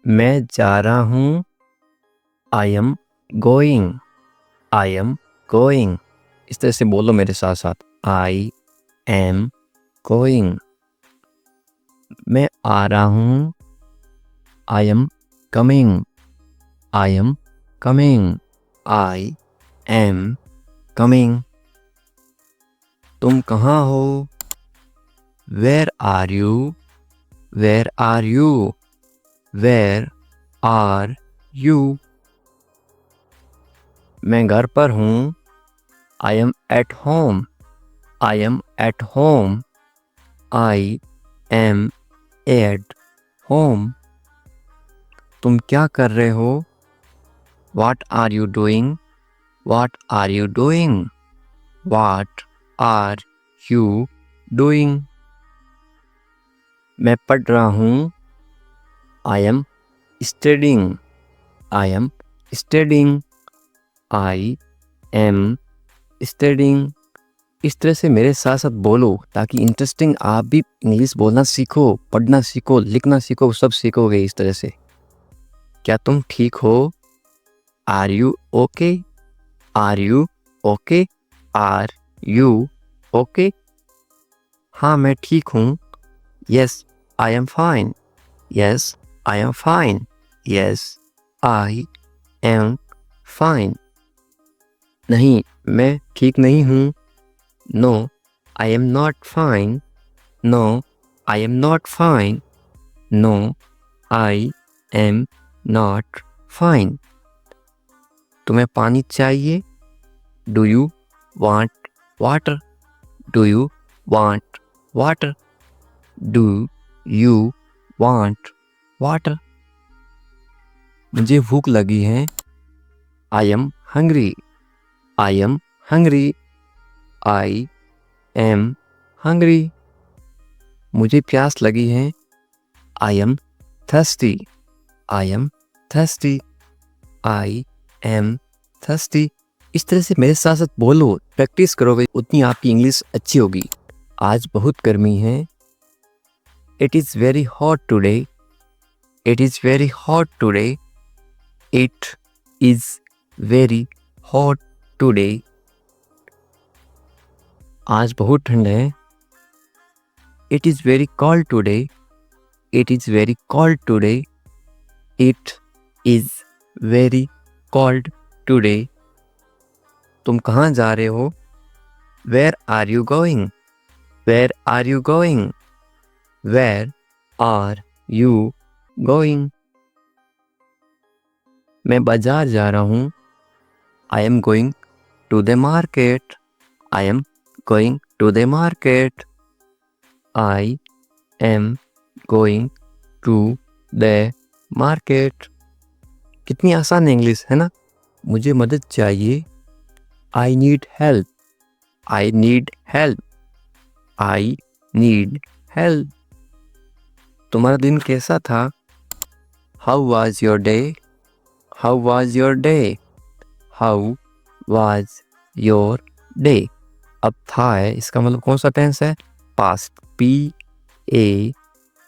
मैं जा रहा हूँ। I am going. I am going. इस तरह से बोलो मेरे साथ साथ। I am going. मैं आ रहा हूँ। I am coming. I am coming. I am coming. तुम कहाँ हो? Where are you? Where are you? Where are you? मैं घर पर हूँ। I am at home. I am at home. I am at home. तुम क्या कर रहे हो? What are you doing? What are you doing? What are you doing? मैं पढ़ रहा हूँ। I am studying. I am studying. I am studying. इस तरह से मेरे साथ साथ बोलो ताकि इंटरेस्टिंग आप भी इंग्लिश बोलना सीखो, पढ़ना सीखो, लिखना सीखो, सब सीखोगे इस तरह से। क्या तुम ठीक हो? Are you okay? Are you okay? Are you okay? हाँ मैं ठीक हूँ। Yes, I am fine. Yes, I am fine. Yes, I am fine. नहीं, मैं ठीक नहीं हूँ। No, I am not fine. No, I am not fine. No, I am not fine. तुम्हें पानी चाहिए? Do you want water? Do you want water? Do you want water? मुझे भूख लगी है। I am hungry. I am hungry. I am hungry. मुझे प्यास लगी है। I am thirsty. I am thirsty. I am thirsty. इस तरह से मेरे साथ साथ बोलो, प्रैक्टिस करोगे उतनी आपकी इंग्लिश अच्छी होगी। आज बहुत गर्मी है। It is very hot today. It is very hot today. It is very hot today. आज बहुत ठंड है। It is very cold today. It is very cold today. It is very cold today. तुम कहाँ जा रहे हो? Where are you going? Where are you going? Where are you going? मैं बाजार जा रहा हूँ। I am going to the market. I am going to the market. I am going to the market. कितनी आसान इंग्लिश है ना? मुझे मदद चाहिए। I need help. I need help. I need help. तुम्हारा दिन कैसा था? How was your day? How was your day? How was your day? अब था है, इसका मतलब कौन सा टेंस है? Past. P A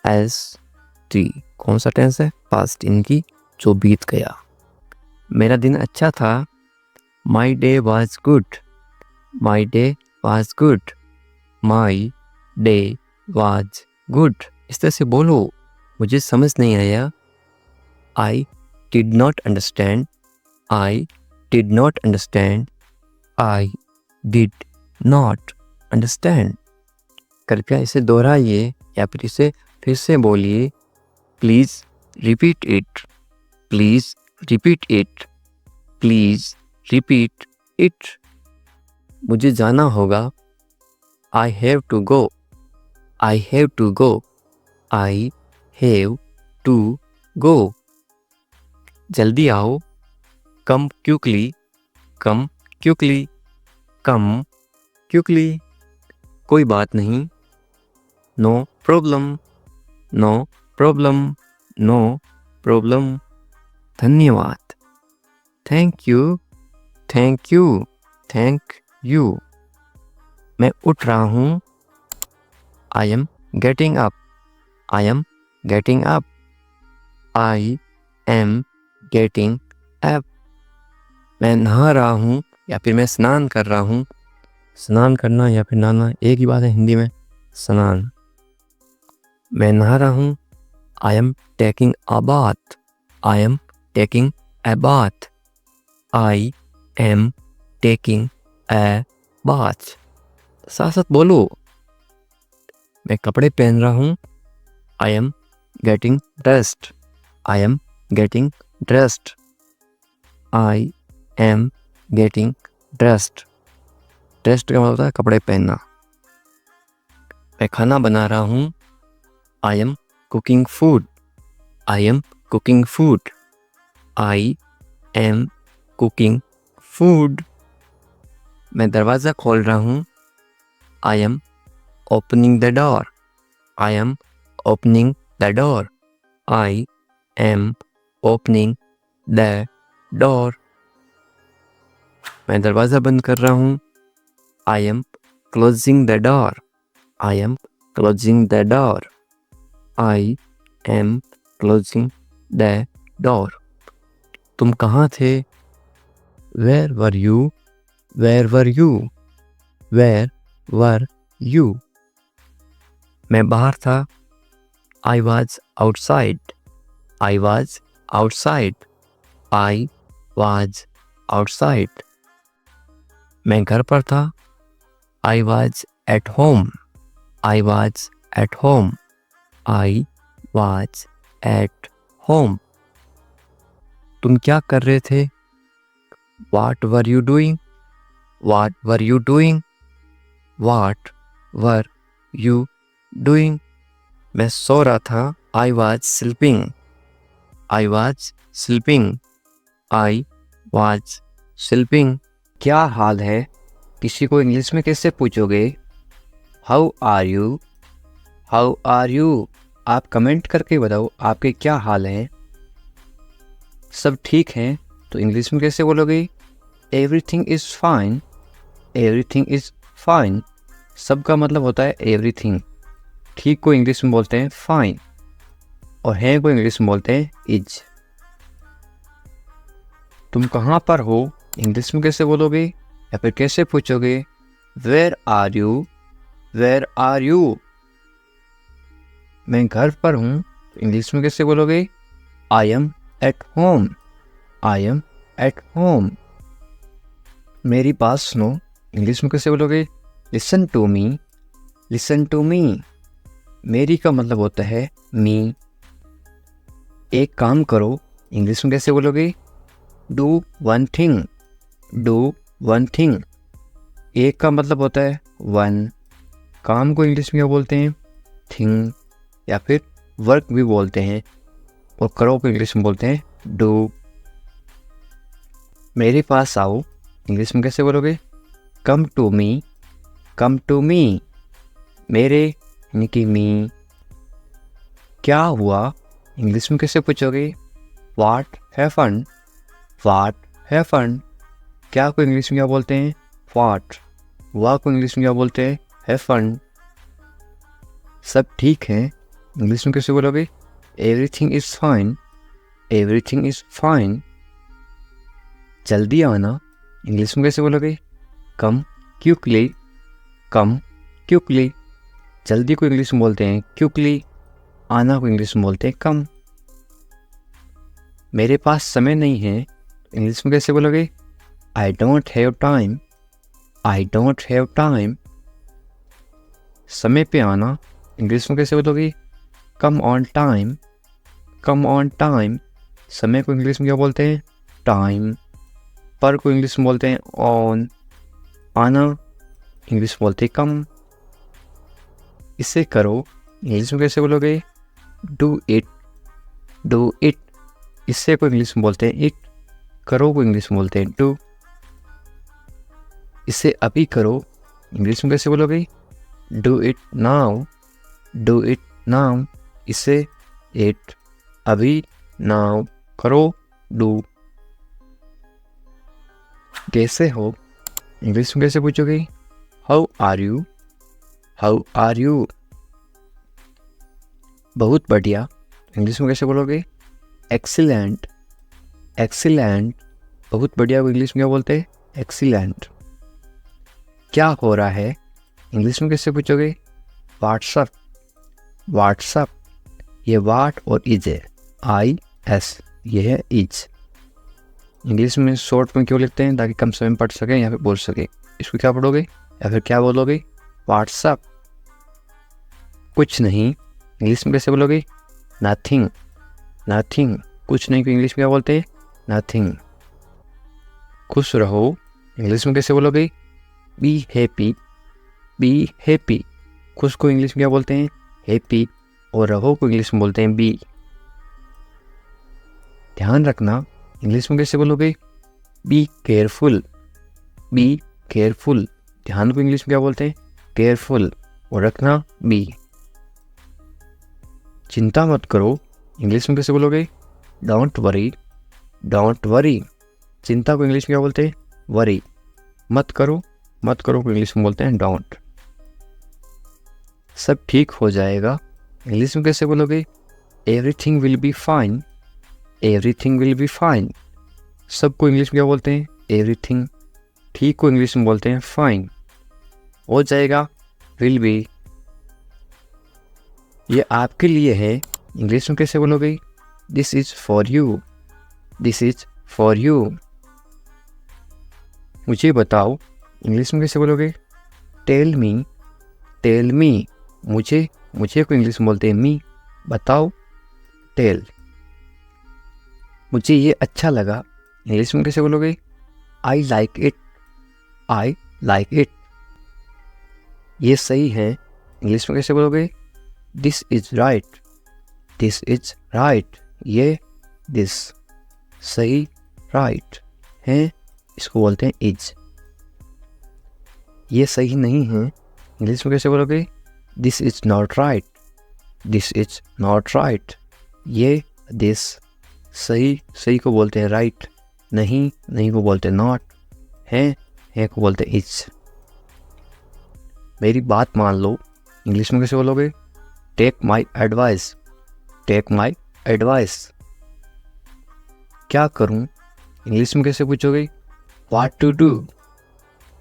S T। कौन सा टेंस है? पास्ट, इनकी जो बीत गया। मेरा दिन अच्छा था। My day was good. My day was good. My day was good. इस तरह से बोलो। मुझे समझ नहीं आया। I did not understand. I did not understand. I did not understand. कृपया इसे दोहराइए या फिर इसे फिर से बोलिए। Please repeat it. Please repeat it. Please repeat it. मुझे जाना होगा। I have to go. I have to go. I have to go. जल्दी आओ। Come quickly. Come quickly. Come quickly. कोई बात नहीं। No problem. No problem. No problem. धन्यवाद। Thank you. Thank you. Thank you. मैं उठ रहा हूँ। I am getting up. I am getting up. I am getting up. मैं नहा रहा हूँ या फिर मैं स्नान कर रहा हूँ। स्नान करना या फिर नहाना एक ही बात है हिंदी में, स्नान। मैं नहा रहा हूँ। I am taking a bath. I am taking a bath. I am taking a bath. साथ साथ बोलो। मैं कपड़े पहन रहा हूँ। I am getting dressed. I am getting dressed. I am getting dressed. Dressed का मतलब होता है कपड़े पहनना। मैं खाना बना रहा हूँ। I am cooking food. I am cooking food. I am cooking food. मैं दरवाज़ा खोल रहा हूँ। I am opening the door. I am opening the door. I am opening the door. मैं दरवाज़ा बंद कर रहा हूँ। I am closing the door. I am closing the door. I am closing the door. तुम कहाँ थे? Where were you? Where were you? Where were you? मैं बाहर था। I was outside. I was outside. I was outside. मैं घर पर था। I was at home. I was at home. I was at home. तुम क्या कर रहे थे? What were you doing? What were you doing? What were you doing? मैं सो रहा था। I was sleeping. I was sleeping. I was sleeping. क्या हाल है? किसी को इंग्लिश में कैसे पूछोगे? How are you? How are you? आप कमेंट करके बताओ आपके क्या हाल हैं। सब ठीक हैं तो इंग्लिश में कैसे बोलोगे? Everything is fine. Everything is fine. सब का मतलब होता है एवरीथिंग। ठीक को इंग्लिश में बोलते हैं फाइन और है को इंग्लिश में बोलते हैं इज। तुम कहाँ पर हो? इंग्लिश में कैसे बोलोगे या फिर कैसे पूछोगे? Where are you? Where are you? मैं घर पर हूँ, इंग्लिश में कैसे बोलोगे? I am at home. I am at home. मेरी बात सुनो, इंग्लिश में कैसे बोलोगे? Listen to me. Listen to me. मेरी का मतलब होता है मी। एक काम करो, इंग्लिश में कैसे बोलोगे? Do one thing. Do one thing. एक का मतलब होता है वन। काम को इंग्लिश में क्या बोलते हैं? थिंग या फिर वर्क भी बोलते हैं। और करो को इंग्लिश में बोलते हैं डू। मेरे पास आओ, इंग्लिश में कैसे बोलोगे? Come to me. Come to me. मेरे यानी कि मी। क्या हुआ? इंग्लिश में कैसे पूछोगे? What happened. What happened. क्या को इंग्लिश में क्या बोलते हैं? व्हाट। वाह को इंग्लिश में क्या बोलते हैं? हैपेंड। सब ठीक है, इंग्लिश में कैसे बोलोगे? Everything is fine. Everything is fine. जल्दी आना, इंग्लिश में कैसे बोलोगे? कम क्विकली। कम क्विकली। जल्दी को इंग्लिश में बोलते हैं क्विकली। आना को इंग्लिश में बोलते हैं कम। मेरे पास समय नहीं है, इंग्लिश में कैसे बोलोगे? I don't have time. I don't have time. समय पे आना, इंग्लिश में कैसे बोलोगे? Come on time. Come on time. समय को इंग्लिश में क्या बोलते हैं? टाइम। पर को इंग्लिश में बोलते हैं ऑन। आना इंग्लिश में बोलते हैं कम। इसे करो, इंग्लिश में कैसे बोलोगे? Do it. Do it. इससे को इंग्लिश में बोलते हैं इट। करो को इंग्लिश में बोलते हैं डू। इसे अभी करो, इंग्लिश में कैसे बोलोगे? Do it now. Do it now. इसे इट। अभी नाउ। करो डू। कैसे हो? इंग्लिश में कैसे पूछोगे? How are you? How are you? बहुत बढ़िया, इंग्लिश में कैसे बोलोगे? एक्सीलेंट, एक्सीलेंट, बहुत बढ़िया को इंग्लिश में क्या बोलते हैं? एक्सीलेंट। क्या हो रहा है इंग्लिश में कैसे पूछोगे? What's up, what's up. ये वाट और इज है, IS, ये है इज। इंग्लिश में शॉर्ट में क्यों लिखते हैं? ताकि कम समय में पढ़ सकें या फिर बोल सकें। इसको क्या पढ़ोगे या फिर क्या बोलोगे? व्हाट्सअप। कुछ नहीं इंग्लिश में कैसे बोलोगे? Nothing, nothing. कुछ नहीं को इंग्लिश में क्या बोलते हैं? नथिंग। खुश रहो इंग्लिश में कैसे बोलोगे? Be happy, be happy. खुश को इंग्लिश में क्या बोलते हैं? हैप्पी। और रहो को इंग्लिश में बोलते हैं बी। ध्यान रखना इंग्लिश में कैसे बोलोगे? Be careful, be careful. ध्यान को इंग्लिश में क्या बोलते हैं? केयरफुल। और रखना बी। चिंता मत करो इंग्लिश में कैसे बोलोगे? Don't worry, don't worry. चिंता को इंग्लिश में क्या बोलते हैं? वरी। मत करो, मत करो को इंग्लिश में बोलते हैं डोंट। सब ठीक हो जाएगा इंग्लिश में कैसे बोलोगे? Everything will be fine, everything will be fine. सबको इंग्लिश में क्या बोलते हैं? एवरीथिंग। ठीक को इंग्लिश में बोलते हैं फाइन। हो जाएगा विल बी। ये आपके लिए है इंग्लिश में कैसे बोलोगे? This is for you, this is for you. मुझे बताओ इंग्लिश में कैसे बोलोगे? Tell me, tell me. मुझे, मुझे को इंग्लिश में बोलते हैं मी। बताओ, टेल। मुझे ये अच्छा लगा इंग्लिश में कैसे बोलोगे? I like it, I like it. ये सही है इंग्लिश में कैसे बोलोगे? This is right, this is right. ये दिस सही राइट है, इसको बोलते हैं इज। ये सही नहीं है इंग्लिश में कैसे बोलोगे? This is not right, this is not right. ये दिस सही, सही को बोलते हैं राइट। नहीं, नहीं को बोलते हैं नॉट। है को बोलते हैं इज। मेरी बात मान लो इंग्लिश में कैसे बोलोगे? Take my advice, take my advice. क्या करूं इंग्लिश में कैसे पूछोगे? What to do,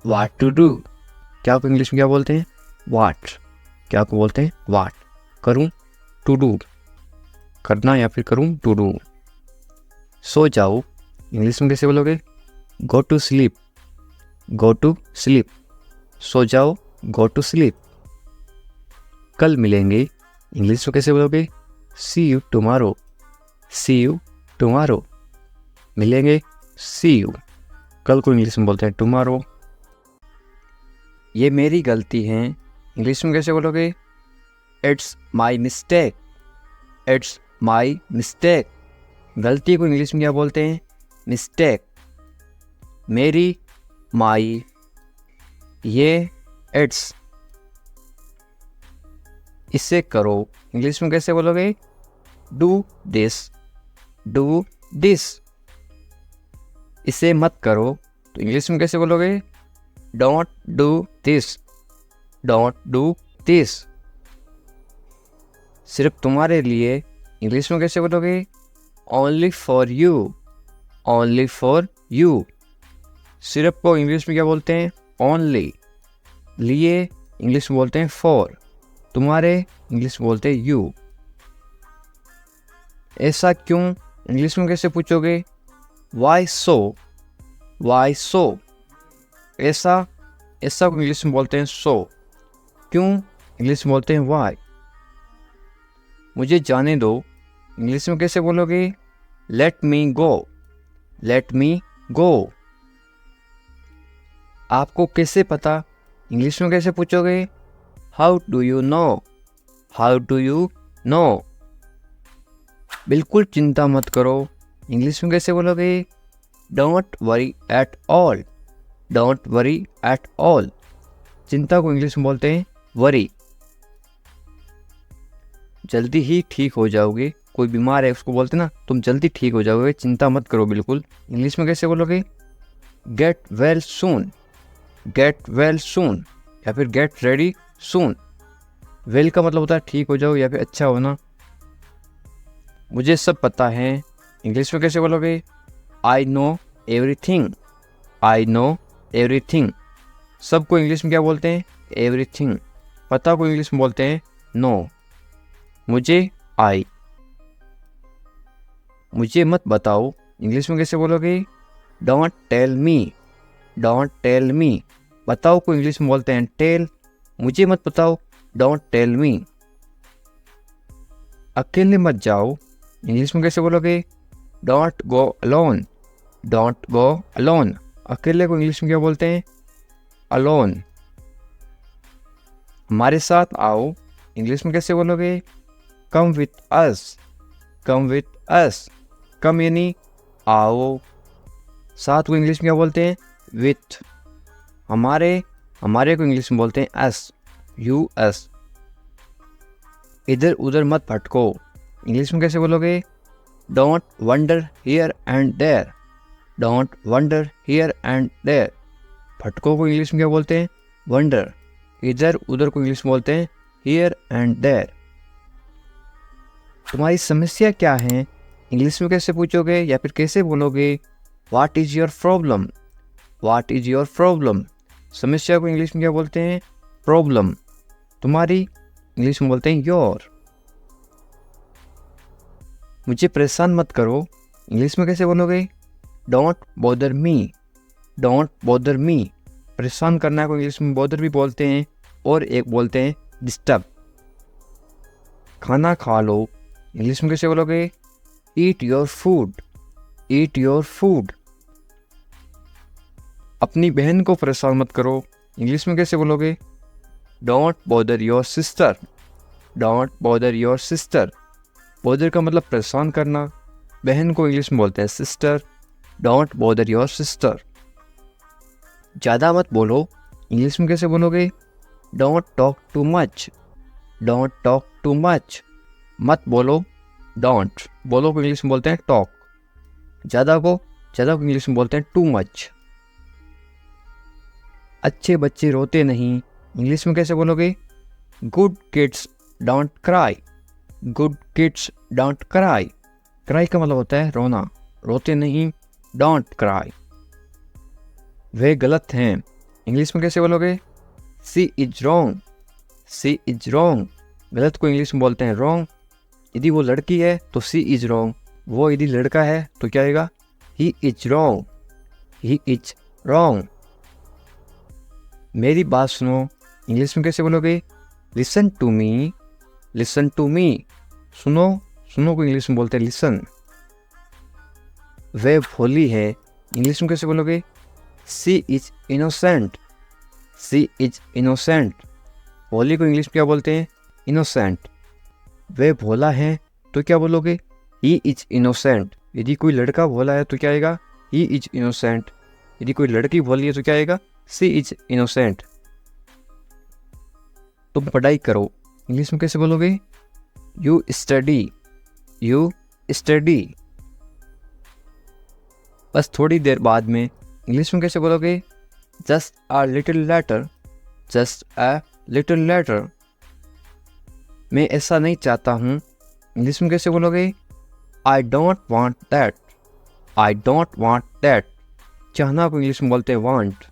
what to do. क्या को इंग्लिश में क्या बोलते हैं? व्हाट। क्या को बोलते हैं? व्हाट। करूं, टू डू, करना या फिर करूं, टू डू। सो जाओ इंग्लिश में कैसे बोलोगे? Go to sleep, go to sleep. सो जाओ, गो टू स्लीप। कल मिलेंगे इंग्लिश में कैसे बोलोगे? See you tomorrow, see you tomorrow. मिलेंगे, सी यू। कल को इंग्लिश में बोलते हैं टुमारो। ये मेरी गलती है इंग्लिश में कैसे बोलोगे? It's my mistake, it's my mistake. गलती को इंग्लिश में क्या बोलते हैं? मिस्टेक। मेरी, माई, ये इट्स। इसे करो इंग्लिश में कैसे बोलोगे? Do this, do this. इसे मत करो तो इंग्लिश में कैसे बोलोगे? Don't do this, don't do this. सिर्फ तुम्हारे लिए इंग्लिश में कैसे बोलोगे? Only for you, only for you. सिर्फ को इंग्लिश में क्या बोलते हैं? ओनली। लिए इंग्लिश में बोलते हैं फॉर। तुम्हारे इंग्लिश में बोलते हैं यू। ऐसा क्यों इंग्लिश में कैसे पूछोगे? वाई सो, वाई सो। ऐसा, ऐसा को इंग्लिश में बोलते हैं सो। क्यों इंग्लिश में बोलते हैं वाई। मुझे जाने दो इंग्लिश में कैसे बोलोगे? लेट मी गो, लेट मी गो। आपको कैसे पता इंग्लिश में कैसे पूछोगे? How do you no, how do you no. बिल्कुल चिंता मत करो इंग्लिश में कैसे बोलोगे? Don't worry at all, don't worry at all. चिंता को इंग्लिश में बोलते हैं वरी। जल्दी ही ठीक हो जाओगे। कोई बीमार है उसको बोलते ना तुम जल्दी ठीक हो जाओगे, चिंता मत करो बिल्कुल। इंग्लिश में कैसे बोलोगे? Get well soon, get well soon या फिर गेट रेडी सून। वेल का मतलब होता है ठीक हो जाओ या फिर अच्छा होना। मुझे सब पता है इंग्लिश में कैसे बोलोगे? I know everything, I know everything. सबको इंग्लिश में क्या बोलते हैं? एवरीथिंग। पता को इंग्लिश में बोलते हैं नो। मुझे आई। मुझे मत बताओ, इंग्लिश में कैसे बोलोगे? Don't tell me, don't tell me. बताओ को इंग्लिश में बोलते हैं टेल। मुझे मत बताओ, डोंट टेल मी। अकेले मत जाओ, इंग्लिश में कैसे बोलोगे? Don't go alone, don't go alone. अकेले को इंग्लिश में क्या बोलते हैं? अलोन। हमारे साथ आओ, इंग्लिश में कैसे बोलोगे? Come with us, come with us. कम यानी आओ, साथ को इंग्लिश में क्या बोलते हैं? विथ। हमारे को इंग्लिश में बोलते हैं अस, यू अस। इधर उधर मत भटको, इंग्लिश में कैसे बोलोगे? Don't wander here and there, don't wander here and there. भटको को इंग्लिश में क्या बोलते हैं? वंडर। इधर उधर को इंग्लिश में बोलते हैं हियर एंड देयर। तुम्हारी समस्या क्या है, इंग्लिश में कैसे पूछोगे या फिर कैसे बोलोगे? What is your problem, what is your problem. समस्या को इंग्लिश में क्या बोलते हैं? प्रॉब्लम। तुम्हारी इंग्लिश में बोलते हैं योर। मुझे परेशान मत करो, इंग्लिश में कैसे बोलोगे? Don't bother me, don't bother me. परेशान करना को इंग्लिश में बॉदर भी बोलते हैं और एक बोलते हैं डिस्टर्ब। खाना खा लो, इंग्लिश में कैसे बोलोगे? Eat your food, eat your food. अपनी बहन को परेशान मत करो, इंग्लिश में कैसे बोलोगे? Don't bother your sister, don't bother your sister. Bother का मतलब परेशान करना। बहन को इंग्लिश में बोलते हैं sister, don't bother your sister. ज़्यादा मत बोलो, इंग्लिश में कैसे बोलोगे? Don't talk too much, don't talk too much. मत बोलो, डोंट। बोलो को इंग्लिश में बोलते हैं टॉक। ज़्यादा को इंग्लिश में बोलते हैं टू मच। अच्छे बच्चे रोते नहीं, इंग्लिश में कैसे बोलोगे? Good kids don't cry, good kids don't cry. Cry का मतलब होता है रोना, रोते नहीं, डोंट क्राई। वे गलत हैं, इंग्लिश में कैसे बोलोगे? She is wrong, she is wrong. गलत को इंग्लिश में बोलते हैं रॉन्ग। यदि वो लड़की है तो सी इज रॉन्ग, वो यदि लड़का है तो क्या आएगा? He is wrong, he is wrong. मेरी बात सुनो, इंग्लिश में कैसे बोलोगे? Listen to me, listen to me. सुनो, सुनो को इंग्लिश में बोलते हैं लिसन। वे भोली है, इंग्लिश में कैसे बोलोगे? She is innocent, she is innocent. भोली को इंग्लिश में क्या बोलते हैं? इनोसेंट। वे भोला है तो क्या बोलोगे? He is innocent. यदि कोई लड़का भोला है तो क्या आएगा? He is innocent. यदि कोई लड़की भोली है तो क्या आएगा? सी इज इनोसेंट। तुम पढ़ाई करो, इंग्लिश में कैसे बोलोगे? You study, you study. बस थोड़ी देर बाद में, इंग्लिश में कैसे बोलोगे? Just a little letter, just a little letter. मैं ऐसा नहीं चाहता हूँ, इंग्लिश में कैसे बोलोगे? I don't want that, I don't want that. चाहना को इंग्लिश में बोलते हैं वांट।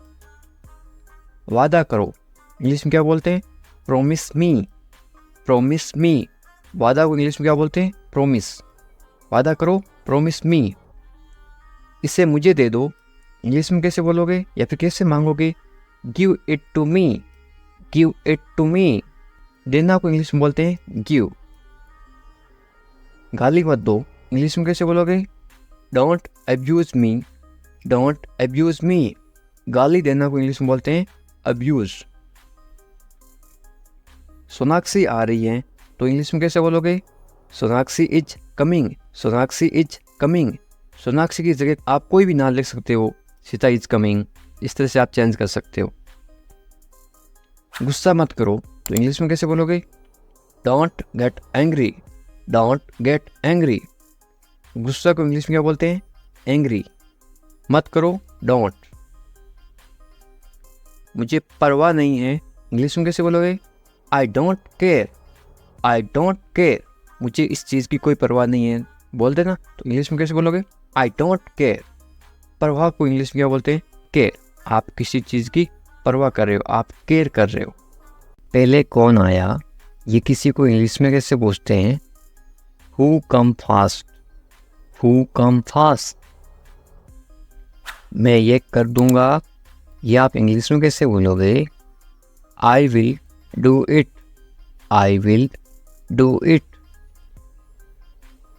वादा करो, इंग्लिश में क्या बोलते हैं? प्रोमिस मी, प्रोमिस मी। वादा को इंग्लिश में क्या बोलते हैं? प्रोमिस। वादा करो, प्रोमिस मी। इसे मुझे दे दो, इंग्लिश में कैसे बोलोगे या फिर कैसे मांगोगे? Give it to me, give it to me. देना को इंग्लिश में बोलते हैं गिव। गाली मत दो, इंग्लिश में कैसे बोलोगे? Don't abuse me, don't abuse me. गाली देना को इंग्लिश में बोलते हैं अब्यूज। सोनाक्षी आ रही है तो इंग्लिश में कैसे बोलोगे? Sonakshi is coming, Sonakshi is coming. Sonakshi की जगह आप कोई भी नाम लिख सकते हो, सीता इज कमिंग। इस तरह से आप चेंज कर सकते हो। गुस्सा मत करो तो इंग्लिश में कैसे बोलोगे? Don't get angry, don't get angry. गुस्सा को इंग्लिश में क्या बोलते हैं? एंग्री। मत करो, डोंट। मुझे परवाह नहीं है, इंग्लिश में कैसे बोलोगे? I don't care, I don't care. मुझे इस चीज़ की कोई परवाह नहीं है, बोलते ना, तो इंग्लिश में कैसे बोलोगे? I don't care. परवाह को इंग्लिश में क्या बोलते हैं? केयर। आप किसी चीज़ की परवाह कर रहे हो, आप केयर कर रहे हो। पहले कौन आया, ये किसी को इंग्लिश में कैसे पूछते हैं? Who come fast, who come fast. मैं ये कर दूंगा, ये आप इंग्लिश में कैसे बोलोगे? I will do it, I will do it.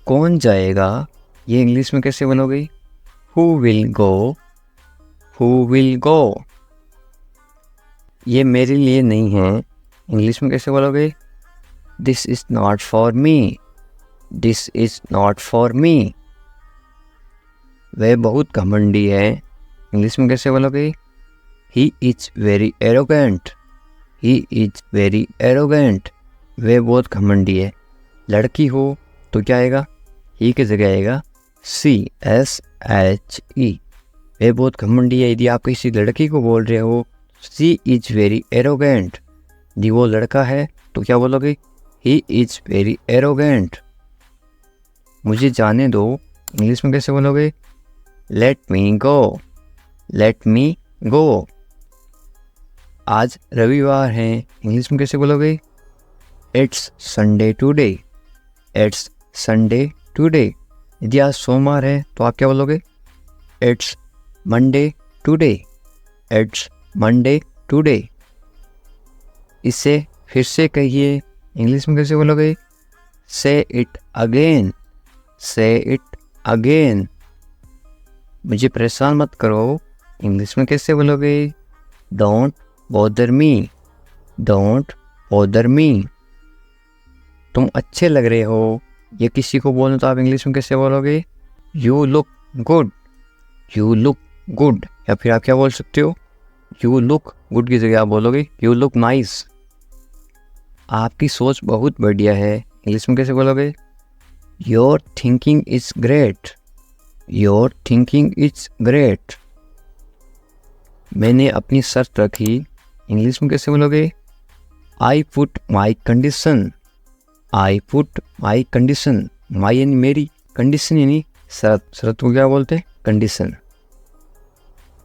कौन जाएगा, ये इंग्लिश में कैसे बोलोगे? Who will go, who will go. ये मेरे लिए नहीं है, इंग्लिश में कैसे बोलोगे? This is not for me, this is not for me. वह बहुत घमंडी है, इंग्लिश में कैसे बोलोगे? He is very arrogant, he is very arrogant. वह बहुत घमंडी है। लड़की हो तो क्या आएगा? ही की जगह आएगा CSHE। वह बहुत घमंडी है। यदि आप किसी लड़की को बोल रहे हो शी इज वेरी एरोगेंट, यदि वो लड़का है तो क्या बोलोगे? He is very arrogant. मुझे जाने दो, इंग्लिश में कैसे बोलोगे? लेट मी गो, लेट मी गो। आज रविवार है, इंग्लिश में कैसे बोलोगे? It's Sunday today, it's Sunday today. यदि आज सोमवार है तो आप क्या बोलोगे? It's Monday today, it's Monday today. इसे फिर से कहिए, इंग्लिश में कैसे बोलोगे? से इट अगेन, से इट अगेन। मुझे परेशान मत करो, इंग्लिश में कैसे बोलोगे? Don't bother me, don't bother me. तुम अच्छे लग रहे हो, ये किसी को बोलना तो आप इंग्लिश में कैसे बोलोगे? You look good, you look good. या फिर आप क्या बोल सकते हो? यू लुक गुड की जगह आप बोलोगे यू लुक नाइस। आपकी सोच बहुत बढ़िया है, इंग्लिश में कैसे बोलोगे? Your thinking is great, your thinking is great. मैंने अपनी शर्त रखी, इंग्लिश में कैसे बोलोगे? I put my condition, I put my condition. My यानी मेरी, कंडीशन यानी शर्त। शर्त को क्या बोलते हैं? कंडीशन।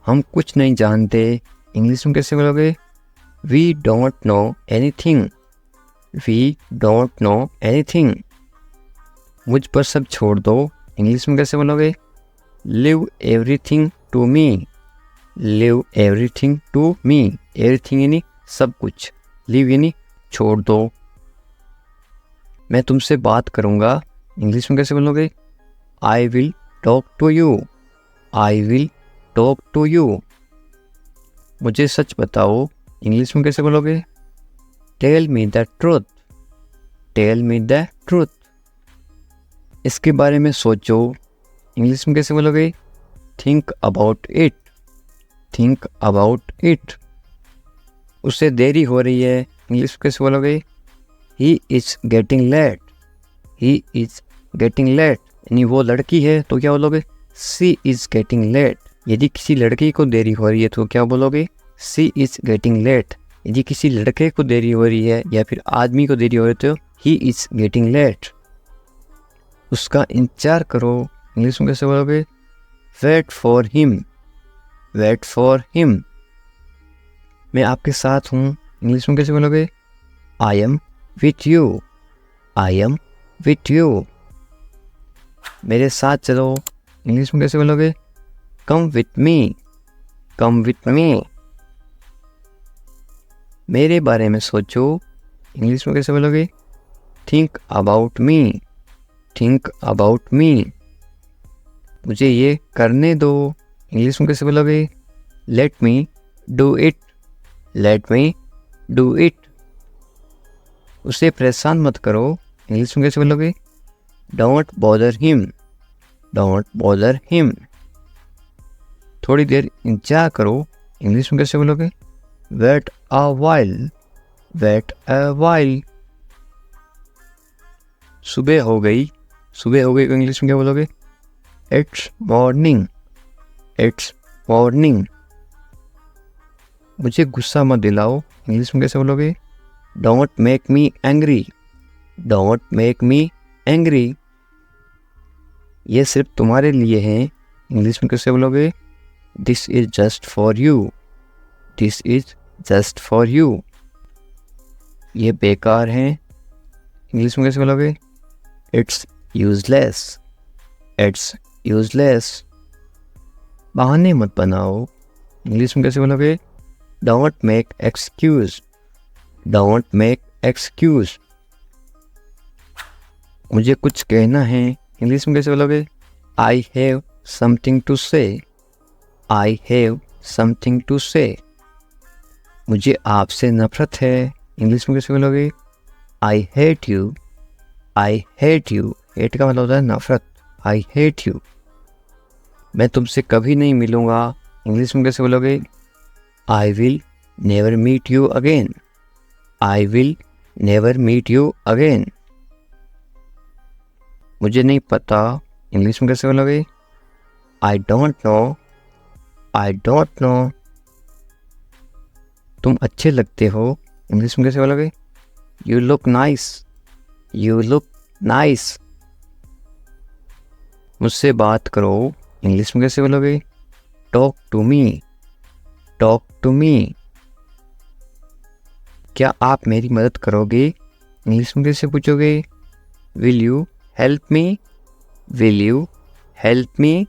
हम कुछ नहीं जानते, इंग्लिश में कैसे बोलोगे? We don't know anything, we don't know anything. मुझ पर सब छोड़ दो, इंग्लिश में कैसे बोलोगे? Live everything to me, live everything to me. Everything यानी सब कुछ, लिव यानी छोड़ दो। मैं तुमसे बात करूँगा, इंग्लिश में कैसे बोलोगे? I will talk to you, I will talk to you. मुझे सच बताओ, इंग्लिश में कैसे बोलोगे? Tell me the truth, tell me the truth. इसके बारे में सोचो, इंग्लिश में कैसे बोलोगे? Think about it, think about it. उससे देरी हो रही है, इंग्लिश में कैसे बोलोगे? He is getting late, he is getting late. यानी वो लड़की है तो क्या बोलोगे? She is getting late. यदि किसी लड़की को देरी हो रही है तो क्या बोलोगे? She is getting late. यदि किसी लड़के को देरी हो रही है या फिर आदमी को देरी हो रही है तो ही इज गेटिंग लेट। उसका इंतजार करो, इंग्लिश में कैसे बोलोगे? Wait for him, wait for him. मैं आपके साथ हूँ, इंग्लिश में कैसे बोलोगे? I am with you, I am with you. मेरे साथ चलो, इंग्लिश में कैसे बोलोगे? Come with me, come with me. मेरे बारे में सोचो, इंग्लिश में कैसे बोलोगे? Think about me, think about me. मुझे ये करने दो, इंग्लिश में कैसे बोलोगे? Let me do it, let me do it. उसे परेशान मत करो, इंग्लिश में कैसे बोलोगे? Don't bother him, don't bother him. थोड़ी देर इंतजार करो, इंग्लिश में कैसे बोलोगे? Wait a while, wait a while. सुबह हो गई, सुबह हो गई को इंग्लिश में क्या बोलोगे? It's morning, it's morning. मुझे गुस्सा मत दिलाओ, इंग्लिश में कैसे बोलोगे? Don't make me angry, don't make me angry. ये सिर्फ तुम्हारे लिए है, इंग्लिश में कैसे बोलोगे? This is just for you, this is just for you. ये बेकार है, इंग्लिश में कैसे बोलोगे? It's useless, it's useless. बहाने मत बनाओ, इंग्लिश में कैसे बोलोगे? Don't make excuse, don't make excuse. मुझे कुछ कहना है, इंग्लिश में कैसे बोलोगे? आई हैव समथिंग टू से, आई हैव समथिंग टू से। मुझे आपसे नफरत है, इंग्लिश में कैसे बोलोगे? I hate you, I hate you. Hate का मतलब होता है नफरत, आई हेट यू। मैं तुमसे कभी नहीं मिलूँगा, इंग्लिश में कैसे बोलोगे? I will never meet you again, I will never meet you again. मुझे नहीं पता, इंग्लिश में कैसे बोलोगे? I don't know, I don't know. तुम अच्छे लगते हो, इंग्लिश में कैसे बोलोगे? You look nice, you look nice. मुझसे बात करो, इंग्लिश में कैसे बोलोगे? Talk to me, talk to me. क्या आप मेरी मदद करोगे, इंग्लिश में कैसे पूछोगे? Will you help me, will you help मी।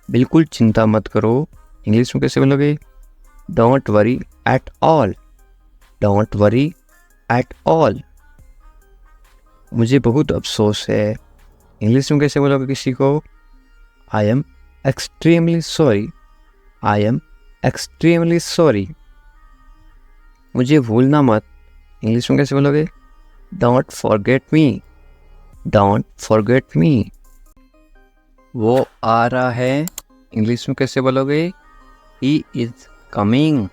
बिल्कुल चिंता मत करो, इंग्लिश में कैसे बोलोगे? Don't worry at all, don't worry at all. मुझे बहुत अफसोस है, इंग्लिश में कैसे बोलोगे किसी को? I am extremely sorry, I am extremely sorry. मुझे भूलना मत, इंग्लिश में कैसे बोलोगे? Don't forget me, don't forget me. वो आ रहा है, इंग्लिश में कैसे बोलोगे? He is coming,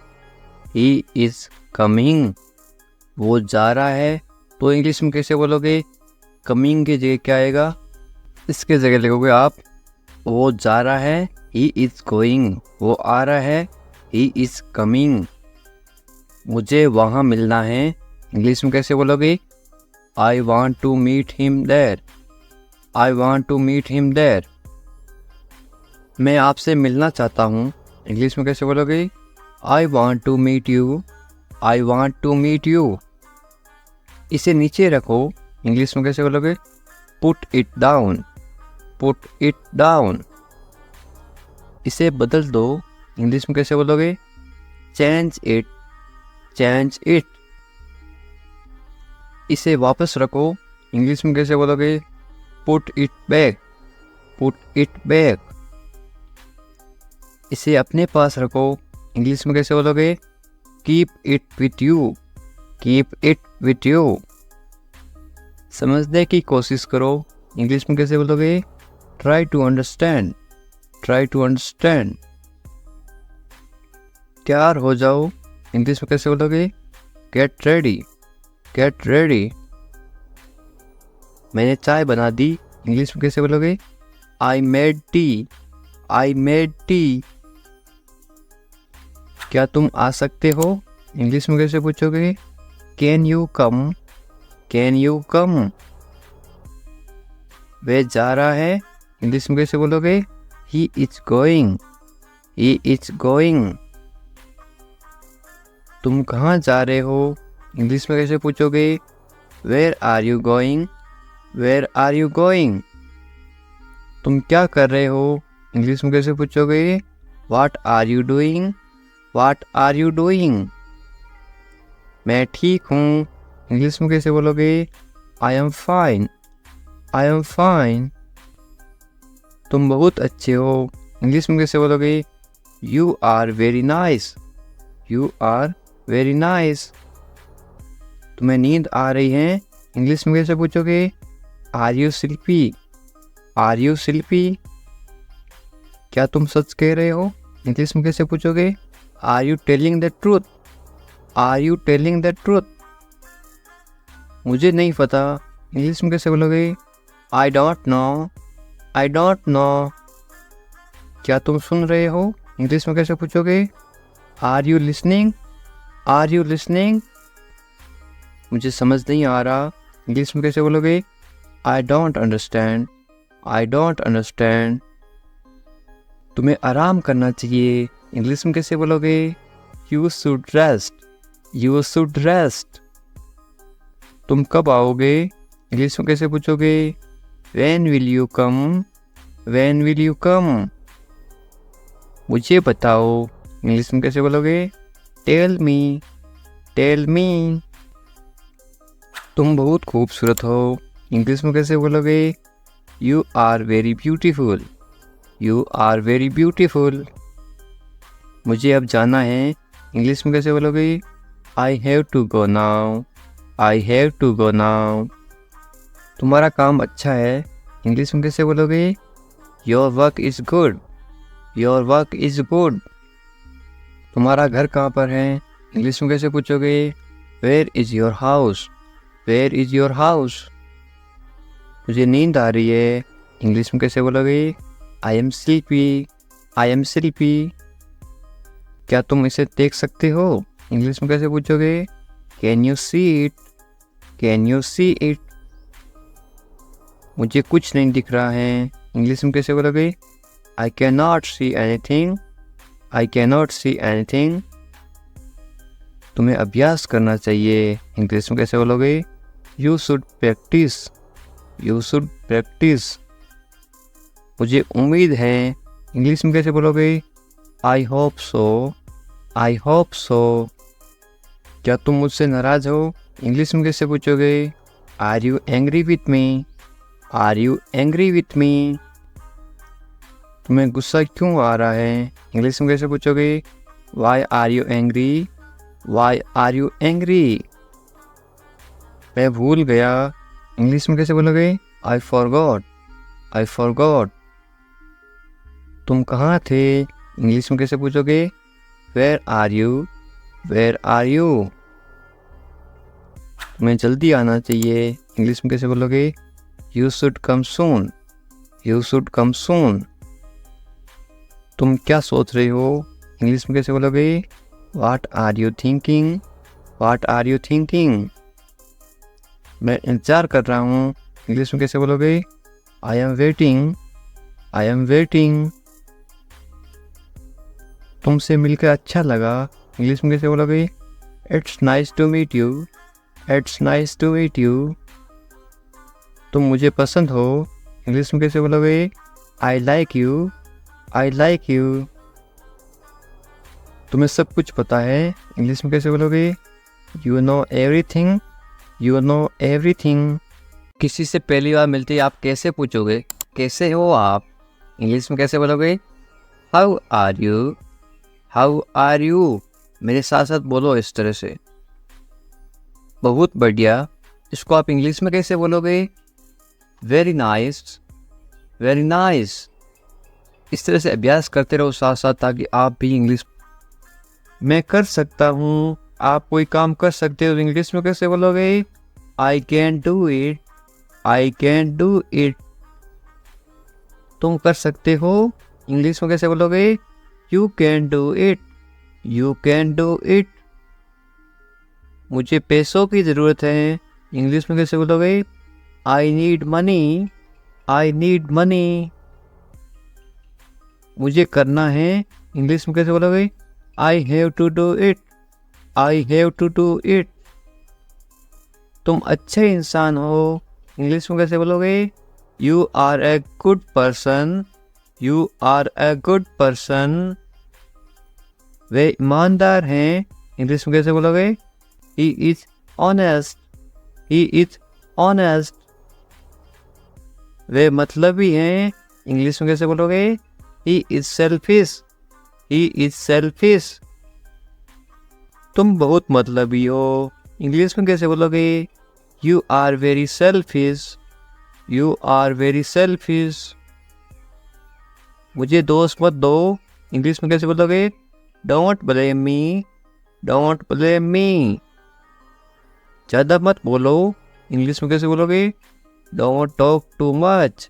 he is coming. वो जा रहा है, तो इंग्लिश में कैसे बोलोगे? कमिंग की जगह क्या आएगा? इसके जगह लिखोगे आप वो जा रहा है, ही इज गोइंग। वो आ रहा है, ही इज कमिंग। मुझे वहाँ मिलना है, इंग्लिश में कैसे बोलोगे? I want to meet him there, I want to meet him there. मैं आपसे मिलना चाहता हूँ, इंग्लिश में कैसे बोलोगे? I want to meet you, I want to meet you. इसे नीचे रखो, इंग्लिश में कैसे बोलोगे? Put it down, put it down. इसे बदल दो, इंग्लिश में कैसे बोलोगे? Change it, change it. इसे वापस रखो, इंग्लिश में कैसे बोलोगे? Put it back, put it back. इसे अपने पास रखो, इंग्लिश में कैसे बोलोगे? Keep it with you, keep it with you. समझने की कोशिश करो, इंग्लिश में कैसे बोलोगे? Try to understand, try to understand. तैयार हो जाओ, इंग्लिश में कैसे बोलोगे? Get ready, get ready. मैंने चाय बना दी, इंग्लिश में कैसे बोलोगे? I made tea, I made tea. क्या तुम आ सकते हो, इंग्लिश में कैसे पूछोगे? Can you come, can you come. वह जा रहा है, इंग्लिश में कैसे बोलोगे? He is going, he is going. तुम कहाँ जा रहे हो, इंग्लिश में कैसे पूछोगे? Where are you going, where are you going. तुम क्या कर रहे हो, इंग्लिश में कैसे पूछोगे? What are you doing, what are you doing. मैं ठीक हूँ, इंग्लिश में कैसे बोलोगे? I am fine, I am fine. तुम बहुत अच्छे हो, इंग्लिश में कैसे बोलोगे? You are very nice, you are very nice. तुम्हें नींद आ रही है, इंग्लिश में कैसे पूछोगे? Are you sleepy, are you sleepy. क्या तुम सच कह रहे हो, इंग्लिश में कैसे पूछोगे? Are you telling the truth, are you telling the truth. मुझे नहीं पता, इंग्लिश में कैसे बोलोगे? I don't know, I don't know. क्या तुम सुन रहे हो, इंग्लिश में कैसे पूछोगे? Are you listening, are you listening. मुझे समझ नहीं आ रहा, इंग्लिश में कैसे बोलोगे? I don't understand, I don't understand. तुम्हें आराम करना चाहिए, इंग्लिश में कैसे बोलोगे? You should rest, you should rest. तुम कब आओगे? इंग्लिश में कैसे पूछोगे? When will you come, when will you come. मुझे बताओ, इंग्लिश में कैसे बोलोगे? Tell me, tell me. तुम बहुत खूबसूरत हो, इंग्लिश में कैसे बोलोगे? You are very beautiful, you are very beautiful. मुझे अब जाना है, इंग्लिश में कैसे बोलोगे? I have to go now, I have to go now. तुम्हारा काम अच्छा है, इंग्लिश में कैसे बोलोगे? Your work is good, your work is good. तुम्हारा घर कहाँ पर है, इंग्लिश में कैसे पूछोगे? Where is your house, where is your house. मुझे नींद आ रही है, इंग्लिश में कैसे बोलोगे? I am sleepy, I am sleepy. क्या तुम इसे देख सकते हो, इंग्लिश में कैसे पूछोगे? Can you see it, can you see it. मुझे कुछ नहीं दिख रहा है, इंग्लिश में कैसे बोलोगे? I can not see anything, I can not any anything. तुम्हें अभ्यास करना चाहिए, इंग्लिश में कैसे बोलोगे? You should practise, you should practise. मुझे उम्मीद है, इंग्लिश में कैसे बोलोगे? I hope so, I hope so. क्या तुम मुझसे नाराज़ हो, इंग्लिश में कैसे पूछोगे? Are you angry with me, are you angry with me. तुम्हें गुस्सा क्यों आ रहा है, इंग्लिश में कैसे पूछोगे? Why are you angry, why are you angry. मैं भूल गया, इंग्लिश में कैसे बोलोगे? I forgot, I forgot. तुम कहाँ थे, इंग्लिश में कैसे पूछोगे? Where are you, where are you. तुम्हें जल्दी आना चाहिए, इंग्लिश में कैसे बोलोगे? You should come soon, you should come soon. तुम क्या सोच रहे हो, इंग्लिश में कैसे बोलोगे? What are you thinking, what are you thinking. मैं इंतज़ार कर रहा हूँ, इंग्लिश में कैसे बोलोगे? I am waiting, I am waiting. तुमसे मिलकर अच्छा लगा, इंग्लिश में कैसे बोलोगे? It's nice to meet you, it's nice to meet you. तुम मुझे पसंद हो, इंग्लिश में कैसे बोलोगे? I like you, I like you. तुम्हें सब कुछ पता है, इंग्लिश में कैसे बोलोगे? You know everything, you know everything. किसी से पहली बार मिलते ही आप कैसे पूछोगे? कैसे हो आप, इंग्लिश में कैसे बोलोगे? How are you, how are you. मेरे साथ साथ बोलो इस तरह से। बहुत बढ़िया। इसको आप इंग्लिश में कैसे बोलोगे? Very nice, very nice. इस तरह से अभ्यास करते रहो साथ साथ, ताकि आप भी इंग्लिश। मैं कर सकता हूँ, आप कोई काम कर सकते हो, इंग्लिश में कैसे बोलोगे? I can do it, I can do it. तुम कर सकते हो, इंग्लिश में कैसे बोलोगे? You can do it, you can do it. मुझे पैसों की ज़रूरत है, इंग्लिश में कैसे बोलोगे? I need money, I need money. मुझे करना है, इंग्लिश में कैसे बोलोगे? I have to do it, I have to do it. तुम अच्छे इंसान हो, इंग्लिश में कैसे बोलोगे? You are a good person, you are a good person. वे ईमानदार हैं, इंग्लिश में कैसे बोलोगे? He is honest, he is honest. वे मतलबी हैं, इंग्लिश में कैसे बोलोगे? He is selfish, he is selfish. तुम बहुत मतलबी हो, इंग्लिश में कैसे बोलोगे? You are very selfish, you are very selfish. मुझे दोस्त मत दो, इंग्लिश में कैसे बोलोगे? Don't blame me, don't blame me. ज़्यादा मत बोलो, इंग्लिश में कैसे बोलोगे? Don't talk too much,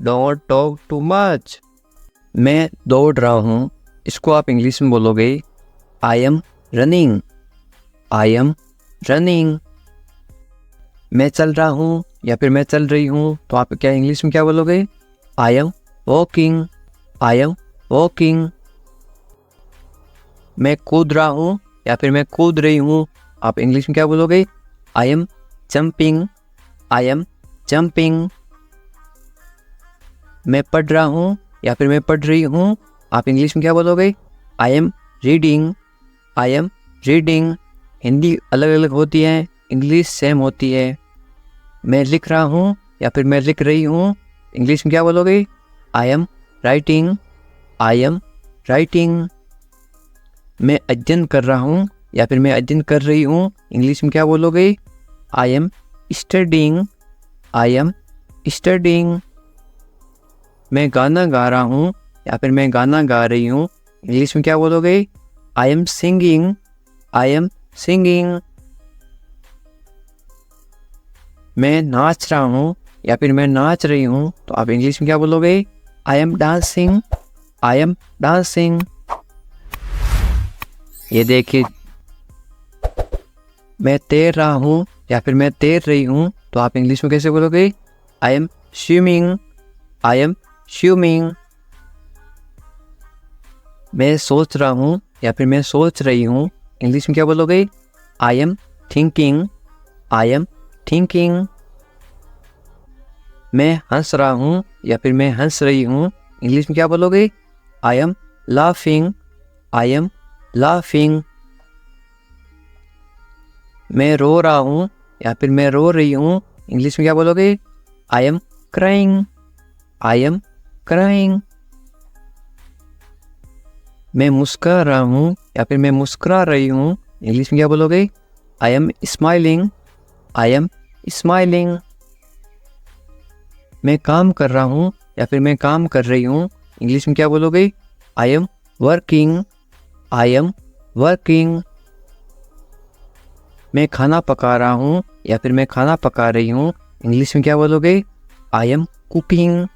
don't talk too much. मैं दौड़ रहा हूँ, इसको आप इंग्लिश में बोलोगे? I am running, I am running. मैं चल रहा हूँ या फिर मैं चल रही हूँ, तो आप क्या इंग्लिश में क्या बोलोगे? I am walking. I am walking. मैं कूद रहा हूँ या फिर मैं कूद रही हूँ, आप इंग्लिश में क्या बोलोगे? I am jumping. I am jumping. मैं पढ़ रहा हूँ या फिर मैं पढ़ रही हूँ, आप इंग्लिश में क्या बोलोगे? I am reading. I am reading. Hindi अलग अलग होती है, इंग्लिश सेम होती है। मैं लिख रहा हूँ या फिर मैं लिख रही हूँ, इंग्लिश में क्या बोलोगे? I am writing. I am writing. मैं अध्ययन कर रहा हूँ या फिर मैं अध्ययन कर रही हूँ, इंग्लिश में क्या बोलोगे? I am studying. I am studying. मैं गाना गा रहा हूँ या फिर मैं गाना गा रही हूँ, इंग्लिश में क्या बोलोगे? I am singing. I am singing. मैं नाच रहा हूँ या फिर मैं नाच रही हूँ, तो आप इंग्लिश में क्या बोलोगे? I am dancing. I am dancing. ये देखिए, मैं तैर रहा हूँ या फिर मैं तैर रही हूँ, तो आप इंग्लिश में कैसे बोलोगे? I am swimming. I am swimming. मैं सोच रहा हूँ या फिर मैं सोच रही हूँ, इंग्लिश में क्या बोलोगे? I am thinking. I am thinking. मैं हंस रहा हूँ या फिर मैं हंस रही हूँ, इंग्लिश में क्या बोलोगे? I am laughing. I am laughing. मैं रो रहा हूँ या फिर मैं रो रही हूँ, इंग्लिश में क्या बोलोगे? I am crying. I am crying. मैं मुस्कुरा रहा हूँ या फिर मैं मुस्कुरा रही हूँ, इंग्लिश में क्या बोलोगे? I am smiling. I am smiling. मैं काम कर रहा हूँ या फिर मैं काम कर रही हूँ, इंग्लिश में क्या बोलोगे? I am working. I am working. मैं खाना पका रहा हूँ या फिर मैं खाना पका रही हूँ, इंग्लिश में क्या बोलोगे? I am cooking.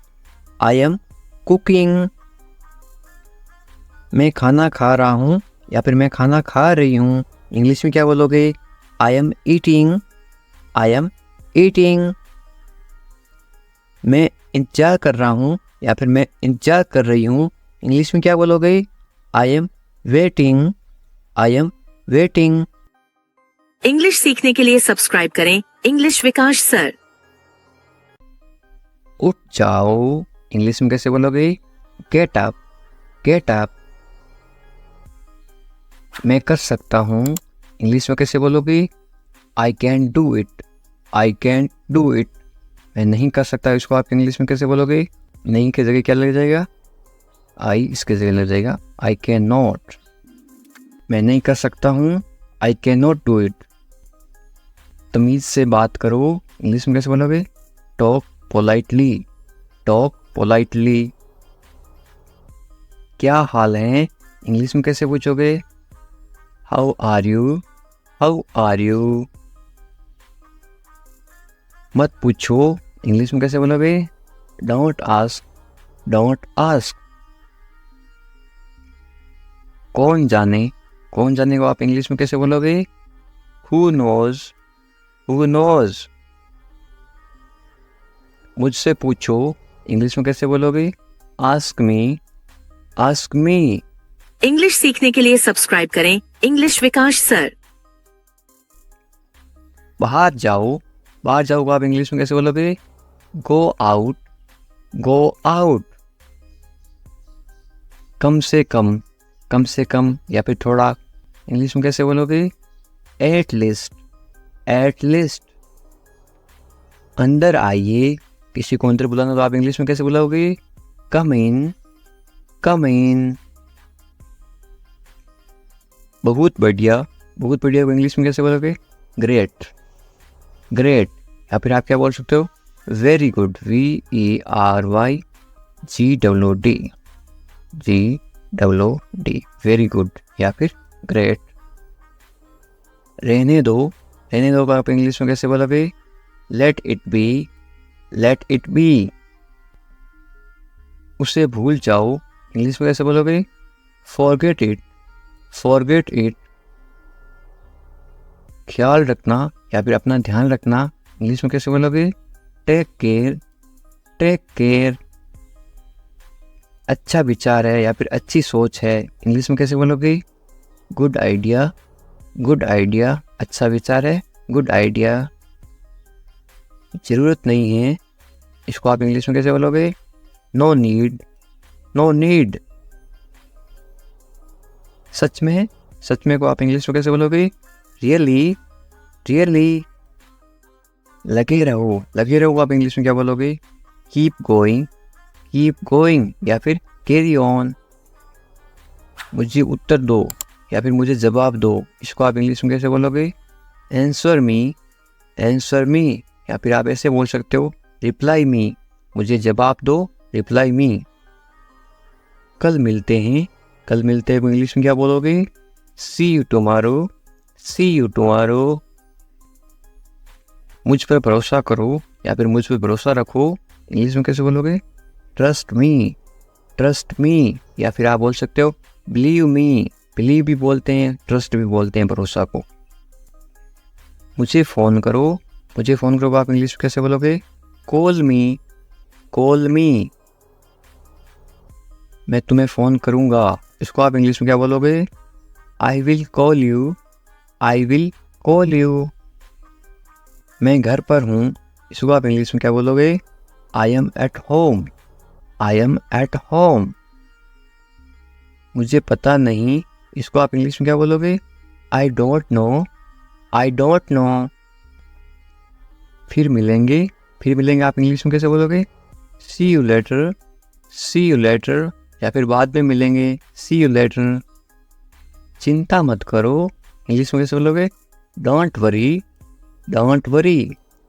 I am cooking. मैं खाना खा रहा हूँ या फिर मैं खाना खा रही हूँ, इंग्लिश में क्या बोलोगे? I am eating. I am eating. मैं इंतजार कर रहा हूँ या फिर मैं इंतजार कर रही हूँ, इंग्लिश में क्या बोलोगे? I am waiting. I am waiting. English सीखने के लिए सब्सक्राइब करें इंग्लिश विकास सर। उठ जाओ, इंग्लिश में कैसे बोलोगे? Get up. Get up. मैं कर सकता हूँ, इंग्लिश में कैसे बोलोगे? I can do it. I can do it. मैं नहीं कर सकता, इसको आप इंग्लिश में कैसे बोलोगे? नहीं की जगह क्या लग जाएगा? आई इसके जगह लग जाएगा आई कैन नॉट. मैं नहीं कर सकता हूँ, I can not do it. तमीज़ से बात करो, इंग्लिश में कैसे बोलोगे? Talk politely. Talk politely. क्या हाल है, इंग्लिश में कैसे पूछोगे? How are you. How are you. मत पूछो, इंग्लिश में कैसे बोलोगे? Don't ask. Don't ask. कौन जाने. कौन जाने को आप इंग्लिश में कैसे बोलोगे? Who knows. Who knows. मुझसे पूछो, इंग्लिश में कैसे बोलोगे? Ask me. Ask me. English सीखने के लिए सब्सक्राइब करें इंग्लिश विकास सर। बाहर जाओ. बाहर जाओ को आप इंग्लिश में कैसे बोलोगे? Go out. Go out. कम से कम. कम से कम या फिर थोड़ा, इंग्लिश में कैसे बोलोगे? At least. At least. अंदर आइए, किसी को अंदर बुलाना तो आप इंग्लिश में कैसे बुलाओगे? कम इन. कम इन. बहुत बढ़िया. बहुत बढ़िया को इंग्लिश में कैसे बोलोगे? ग्रेट. ग्रेट. या फिर आप क्या बोल सकते हो? Very good. VERYGOOD. GOOD. Very good या फिर ग्रेट. रहने दो. रहने दो को आप इंग्लिश में कैसे बोलोगे? Let it be. Let it be. उसे भूल जाओ, इंग्लिश में कैसे बोलोगे? Forget it. Forget it. ख्याल रखना या फिर अपना ध्यान रखना, इंग्लिश में कैसे बोलोगे? Take care. Take care. अच्छा विचार है या फिर अच्छी सोच है, इंग्लिश में कैसे बोलोगे? Good idea, good idea. अच्छा विचार है, गुड आइडिया। ज़रूरत नहीं है, इसको आप इंग्लिश में कैसे बोलोगे? No need, no need. सच में, सच में को आप इंग्लिश में कैसे बोलोगे? Really, really. लगे रहो, लगे रहो आप इंग्लिश में क्या बोलोगे? कीप गोइंग या फिर कैरी ऑन। मुझे उत्तर दो या फिर मुझे जवाब दो, इसको आप इंग्लिश में कैसे बोलोगे? आंसर मी या फिर आप ऐसे बोल सकते हो रिप्लाई मी, मुझे जवाब दो, रिप्लाई मी। कल मिलते हैं को इंग्लिश में क्या बोलोगे? See you tomorrow, see you tomorrow. मुझ पर भरोसा करो या फिर मुझ पर भरोसा रखो, इंग्लिश में कैसे बोलोगे? ट्रस्ट मी या फिर आप बोल सकते हो बिलीव मी। बिलीव भी बोलते हैं, ट्रस्ट भी बोलते हैं भरोसा को। मुझे फ़ोन करो आप इंग्लिश में कैसे बोलोगे? कॉल मी। मैं तुम्हें फ़ोन करूँगा, इसको आप इंग्लिश में क्या बोलोगे? I will call you. मैं घर पर हूँ, इसको आप इंग्लिश में क्या बोलोगे? I am at home. मुझे पता नहीं, इसको आप इंग्लिश में क्या बोलोगे? I don't no. फिर मिलेंगे आप इंग्लिश में कैसे बोलोगे? सी यू लेटर या फिर बाद में मिलेंगे, सी यू लेटर। चिंता मत करो, इंग्लिश में कैसे बोलोगे? Don't worry.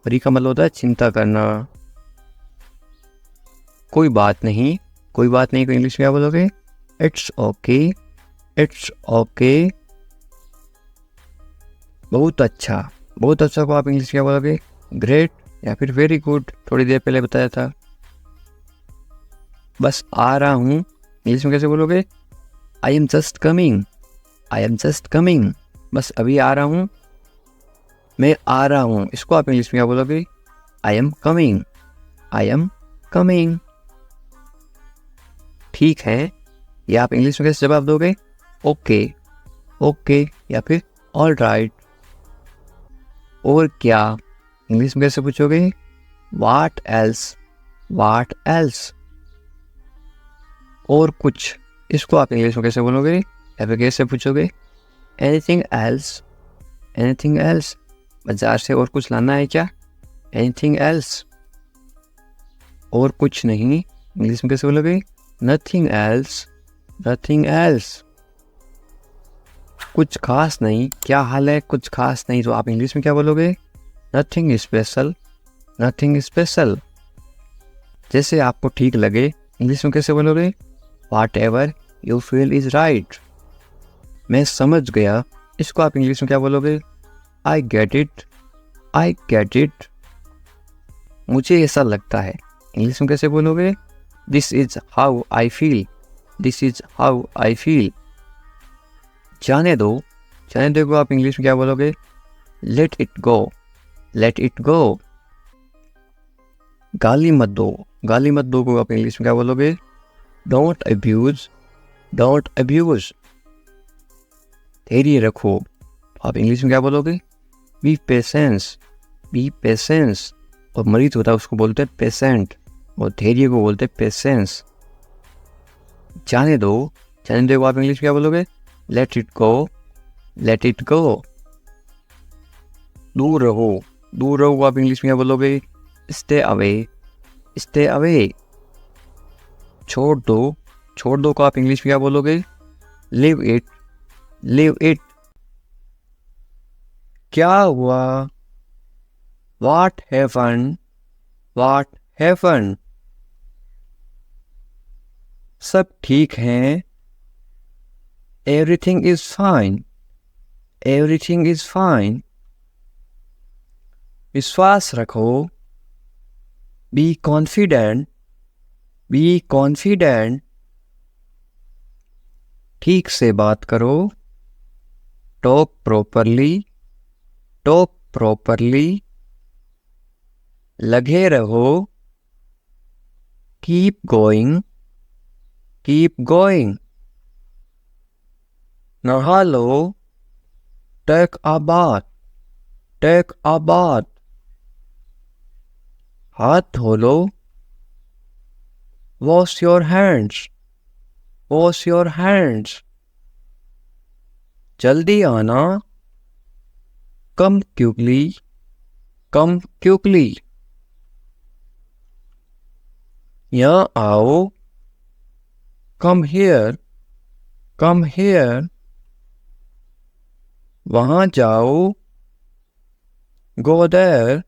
वरी का मतलब होता है चिंता करना। कोई बात नहीं को इंग्लिश में क्या बोलोगे? It's okay. बहुत अच्छा को आप इंग्लिश में क्या बोलोगे? ग्रेट या फिर वेरी गुड, थोड़ी देर पहले बताया था। बस आ रहा हूँ, इंग्लिश में कैसे बोलोगे? I am just coming. बस अभी आ रहा हूँ, मैं आ रहा हूँ, इसको आप इंग्लिश में क्या बोलोगे? I am coming. ठीक है, या आप इंग्लिश में कैसे जवाब दोगे? ओके या फिर ऑल राइट। और क्या, इंग्लिश में कैसे पूछोगे? What else. और कुछ, इसको आप इंग्लिश में कैसे बोलोगे या फिर कैसे पूछोगे? Anything else. बाजार से और कुछ लाना है क्या? Anything else. और कुछ नहीं, इंग्लिश में कैसे बोलोगे? Nothing else. कुछ खास नहीं, क्या हाल है? कुछ खास नहीं, तो आप इंग्लिश में क्या बोलोगे? Nothing special. जैसे आपको ठीक लगे, इंग्लिश में कैसे बोलोगे? Whatever you feel is right. मैं समझ गया, इसको आप इंग्लिश में क्या बोलोगे? I get it. मुझे ऐसा लगता है, इंग्लिश में कैसे बोलोगे? This is how I feel. जाने दो को आप इंग्लिश में क्या बोलोगे? Let it go. गाली मत दो को आप इंग्लिश में क्या बोलोगे? Don't abuse. धैर्य रखो, आप इंग्लिश में क्या बोलोगे? B patience. और मरीज होता है उसको बोलते हैं पेशेंट, और धैर्य को बोलते हैं पेशेंस। जाने दो को आप इंग्लिश में क्या बोलोगे? Let it go. दूर रहो को आप इंग्लिश में क्या बोलोगे? Stay away. छोड़ दो को आप इंग्लिश में क्या बोलोगे? Live it. क्या हुआ? What happen. सब ठीक है, एवरीथिंग इज फाइन। विश्वास रखो, बी कॉन्फिडेंट। ठीक से बात करो, टॉक प्रॉपरली। लगे रहो, कीप गोइंग keep going. नहा लो, take a bath, take a bath. हाथ धो लो, wash your hands, wash your hands. जल्दी आना, come quickly, come quickly. यहाँ आओ, come here, come here. वहाँ जाओ, go there,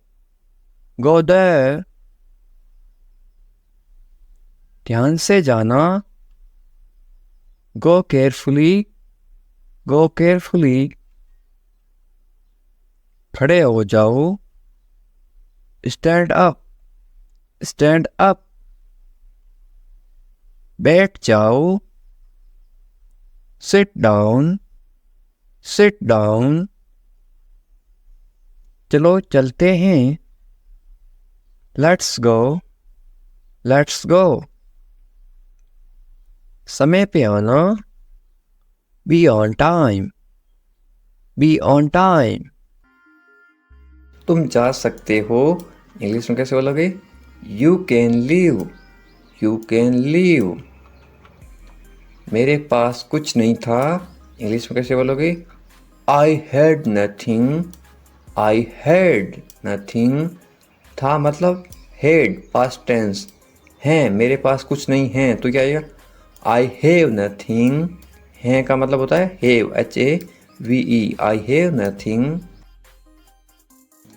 go there. ध्यान से जाना, go carefully, go carefully. खड़े हो जाओ, stand up, stand up. बैठ जाओ, sit down, sit down. चलो चलते हैं, let's go, let's go. समय पे आना, be on time, be on time. तुम जा सकते हो, इंग्लिश में कैसे बोलोगे? You can leave, you can leave. मेरे पास कुछ नहीं था, इंग्लिश में कैसे बोलोगे? I had nothing, I had nothing. था मतलब had, past tense. हैं, मेरे पास कुछ नहीं है, तो क्या आएगा? I have nothing. हैं का मतलब होता है have, HAVE. I have nothing.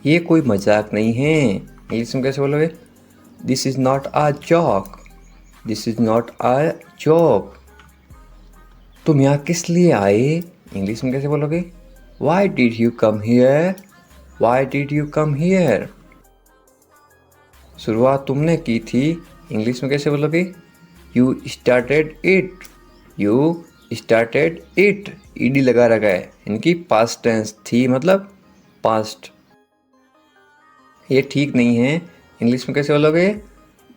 ये कोई मजाक नहीं है, इंग्लिश में कैसे बोलोगे? This is not a joke, this is not a joke. तुम यहाँ किस लिए आए, इंग्लिश में कैसे बोलोगे? Why did you come here? Why did you come here? शुरुआत तुमने की थी, इंग्लिश में कैसे बोलोगे? You started it, you started it. ed लगा रखा है, इनकी past tense थी मतलब past. ये ठीक नहीं है, इंग्लिश में कैसे बोलोगे?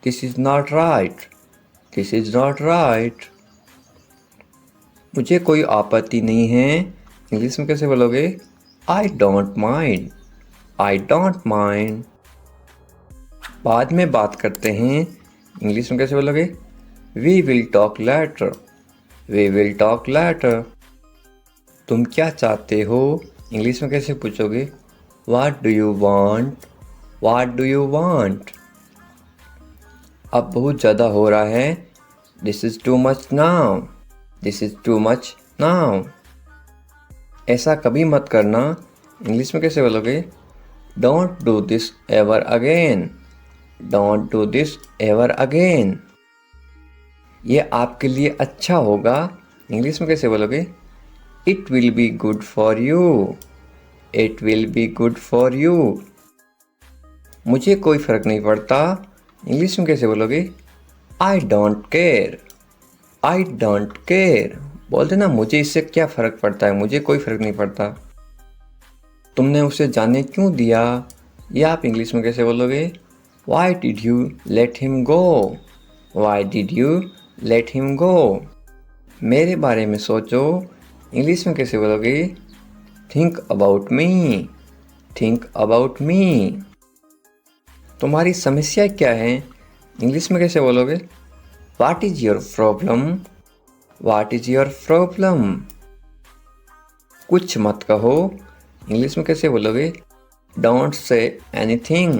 This is not right, this is not right. मुझे कोई आपत्ति नहीं है, इंग्लिश में कैसे बोलोगे? I don't mind, I don't mind. बाद में बात करते हैं, इंग्लिश में कैसे बोलोगे? We will talk later, we will talk later. तुम क्या चाहते हो, इंग्लिश में कैसे पूछोगे? What do you want, what do you want? अब बहुत ज़्यादा हो रहा है, This is too much now, this is too much now. ऐसा कभी मत करना, इंग्लिश में कैसे बोलोगे? Don't do this ever again, don't do this ever again. ये आपके लिए अच्छा होगा, इंग्लिश में कैसे बोलोगे? It will be good for you, it will be good for you. मुझे कोई फ़र्क नहीं पड़ता, इंग्लिश में कैसे बोलोगे? I don't care, I don't care. बोलते ना, मुझे इससे क्या फ़र्क पड़ता है, मुझे कोई फ़र्क नहीं पड़ता. तुमने उसे जाने क्यों दिया, ये आप इंग्लिश में कैसे बोलोगे? Why did you let him go, why did you let him go. मेरे बारे में सोचो, इंग्लिश में कैसे बोलोगे? Think about me, think about me. तुम्हारी समस्या क्या है, इंग्लिश में कैसे बोलोगे? What is your problem, what is your problem. कुछ मत कहो, इंग्लिश में कैसे बोलोगे? Don't say anything,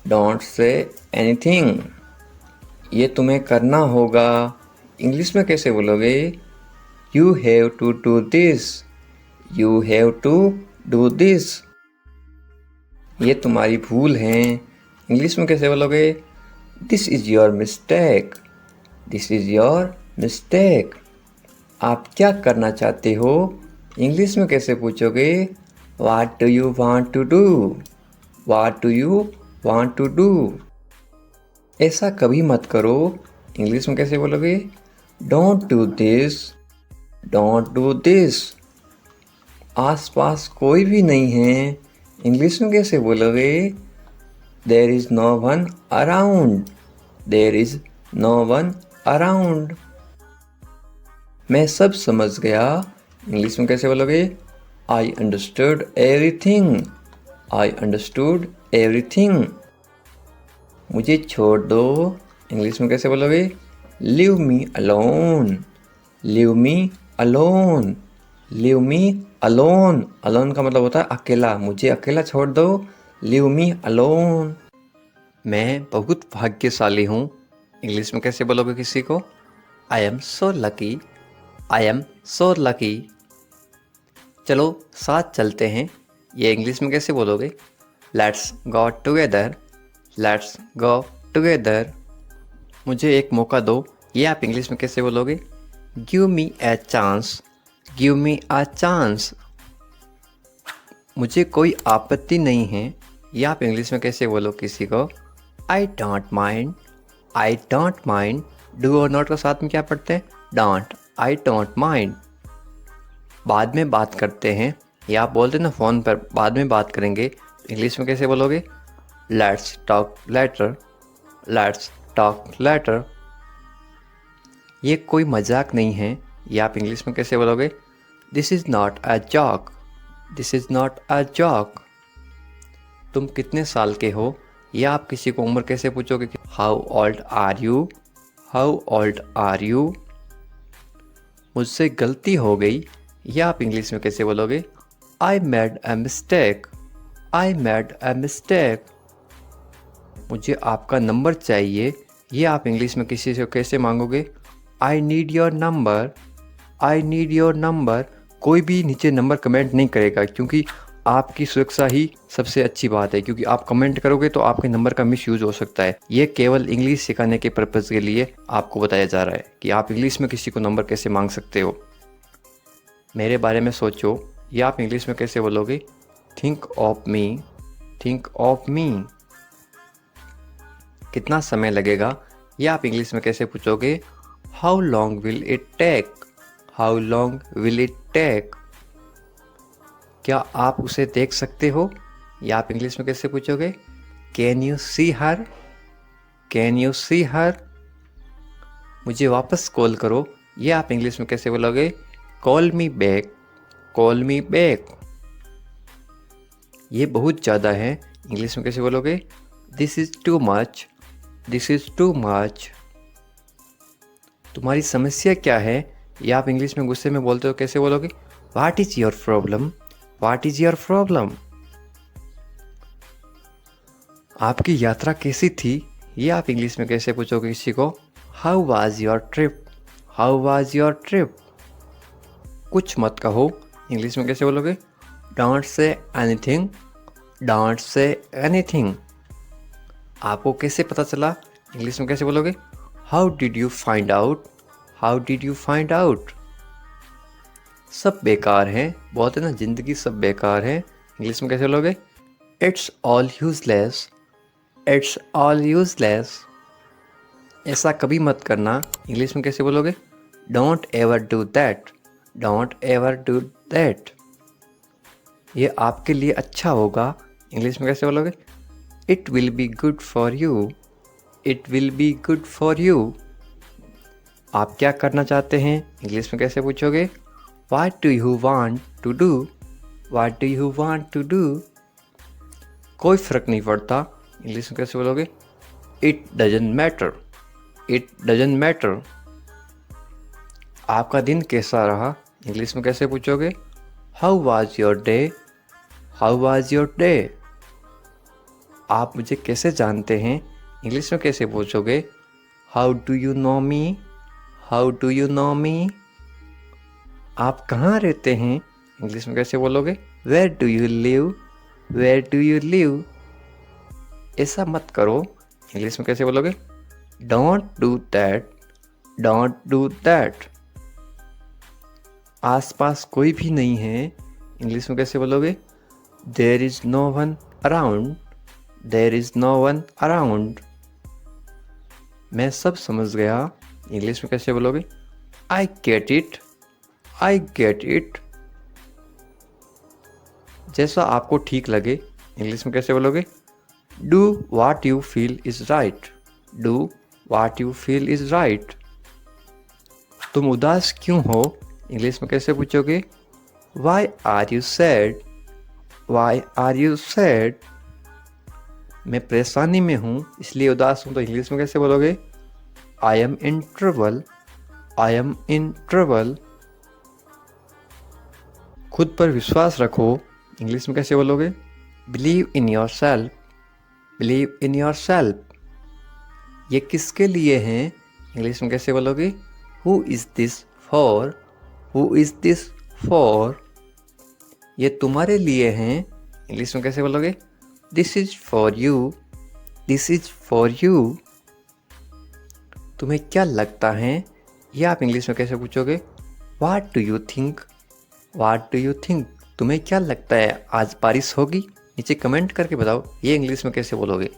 don't say anything. ये तुम्हें करना होगा, इंग्लिश में कैसे बोलोगे? You have to do this, you have to do this. ये तुम्हारी भूल है, इंग्लिश में कैसे बोलोगे? This is your mistake, this is your mistake. आप क्या करना चाहते हो, इंग्लिश में कैसे पूछोगे? What do you want to do, what do you want to do. ऐसा कभी मत करो, इंग्लिश में कैसे बोलोगे? Don't do this, don't do this. आसपास कोई भी नहीं है, इंग्लिश में कैसे बोलोगे? There is no one around, there is no one around. मैं सब समझ गया। इंग्लिश में कैसे बोलोगे? I understood everything. I understood everything. मुझे छोड़ दो। इंग्लिश में कैसे बोलोगे? Leave me alone. Leave me alone. Leave me alone. Alone का मतलब होता है अकेला। मुझे अकेला छोड़ दो। Leave me alone. मैं बहुत भाग्यशाली हूँ। इंग्लिश में कैसे बोलोगे किसी को? I am so lucky. I am so lucky. चलो साथ चलते हैं। ये इंग्लिश में कैसे बोलोगे? Let's go together. Let's go together. मुझे एक मौका दो। ये आप इंग्लिश में कैसे बोलोगे? Give me a chance. Give me a chance. मुझे कोई आपत्ति नहीं है। ये आप इंग्लिश में कैसे बोलो किसी को? I don't mind. I don't mind. Do और नॉट का साथ में क्या पढ़ते हैं? डोंट। I don't mind. बाद में बात करते हैं। या आप बोलते ना फ़ोन पर बाद में बात करेंगे, इंग्लिश में कैसे बोलोगे? Let's talk later. Let's talk later. ये कोई मजाक नहीं है। ये आप इंग्लिश में कैसे बोलोगे? This is not a joke. This is not a joke. तुम कितने साल के हो? या आप किसी को उम्र कैसे पूछोगे? How old are you. How old are you. मुझसे गलती हो गई। या आप इंग्लिश में कैसे बोलोगे? I made a mistake. I made a mistake. मुझे आपका नंबर चाहिए। ये आप इंग्लिश में किसी से कैसे मांगोगे? I need your number. I need your number. कोई भी नीचे नंबर कमेंट नहीं करेगा, क्योंकि आपकी सुरक्षा ही सबसे अच्छी बात है, क्योंकि आप कमेंट करोगे तो आपके नंबर का मिसयूज हो सकता है। ये केवल इंग्लिश सिखाने के पर्पज़ के लिए आपको बताया जा रहा है कि आप इंग्लिश में किसी को नंबर कैसे मांग सकते हो। मेरे बारे में सोचो। ये आप इंग्लिश में कैसे बोलोगे? Think of me. Think of me. कितना समय लगेगा? ये आप इंग्लिश में कैसे पूछोगे? How long will it take. How long will it take. क्या आप उसे देख सकते हो? या आप इंग्लिश में कैसे पूछोगे? Can you see her. Can you see her. मुझे वापस कॉल करो। ये आप इंग्लिश में कैसे बोलोगे? Call me back. Call me back. ये बहुत ज़्यादा है। इंग्लिश में कैसे बोलोगे? This is too much. This is too much. तुम्हारी समस्या क्या है? या आप इंग्लिश में गुस्से में बोलते हो कैसे बोलोगे? What is your problem. What is your problem. आपकी यात्रा कैसी थी? ये आप इंग्लिश में कैसे पूछोगे किसी को? How was your trip. How was your trip. कुछ मत कहो। इंग्लिश में कैसे बोलोगे? Don't say anything. Don't say anything. आपको कैसे पता चला? इंग्लिश में कैसे बोलोगे? How did you find out. How did you find out. सब बेकार हैं। बोलते ना ज़िंदगी सब बेकार है। इंग्लिश में कैसे बोलोगे? It's all useless. It's all useless. ऐसा कभी मत करना। इंग्लिश में कैसे बोलोगे? Don't ever do that. Don't ever do that. ये आपके लिए अच्छा होगा। इंग्लिश में कैसे बोलोगे? It will be good for you. It will be good for you. आप क्या करना चाहते हैं? इंग्लिश में कैसे पूछोगे? What do you want to do? What do you want to do? कोई फ़र्क नहीं पड़ता। इंग्लिश में कैसे बोलोगे? It doesn't matter. It doesn't matter. आपका दिन कैसा रहा? इंग्लिश में कैसे पूछोगे? How was your day? How was your day? आप मुझे कैसे जानते हैं? इंग्लिश में कैसे पूछोगे? How do you know me? How do you know me? आप कहाँ रहते हैं? इंग्लिश में कैसे बोलोगे? Where do you live? Where do you live? ऐसा मत करो। इंग्लिश में कैसे बोलोगे? Don't do that. Don't do that. आसपास कोई भी नहीं है। इंग्लिश में कैसे बोलोगे? There is no one around. There is no one around. मैं सब समझ गया। इंग्लिश में कैसे बोलोगे? I get it. I get it. जैसा आपको ठीक लगे। इंग्लिश में कैसे बोलोगे? Do what you feel is right. Do what you feel is right. तुम उदास क्यों हो इंग्लिश में कैसे पूछोगे? Why are you sad? Why are you sad? मैं परेशानी में हूँ इसलिए उदास हूँ तो इंग्लिश में कैसे बोलोगे? I M in trouble. I am in trouble. खुद पर विश्वास रखो इंग्लिश में कैसे बोलोगे? Believe in your self. Believe in your self. ये किसके लिए हैं इंग्लिश में कैसे बोलोगे? Who is this for? Who is this for? ये तुम्हारे लिए हैं इंग्लिश में कैसे बोलोगे? This is for you. This is for you. तुम्हें क्या लगता है ये आप इंग्लिश में कैसे पूछोगे? वाट do you think? Watt do you think? तुम्हें क्या लगता है आज बारिश होगी? नीचे कमेंट करके बताओ ये इंग्लिश में कैसे बोलोगे?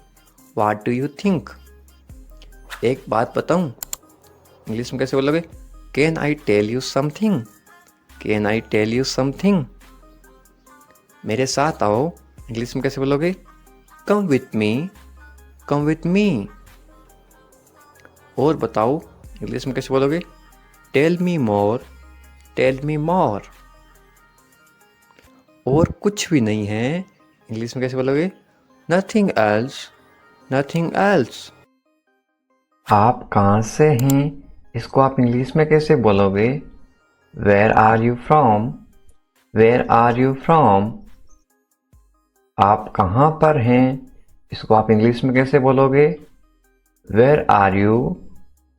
What do you think? एक बात बताऊं इंग्लिश में कैसे बोलोगे? Can I tell you something? Can I tell you something? मेरे साथ आओ इंग्लिश में कैसे बोलोगे? Come with me. Come with me. और बताओ इंग्लिश में कैसे बोलोगे? Tell me more. Tell me more. और कुछ भी नहीं है इंग्लिश में कैसे बोलोगे? Nothing else. Nothing else. आप कहाँ से हैं इसको आप इंग्लिश में कैसे बोलोगे? Where are you from? Where are you from? आप कहाँ पर हैं इसको आप इंग्लिश में कैसे बोलोगे? Where are you?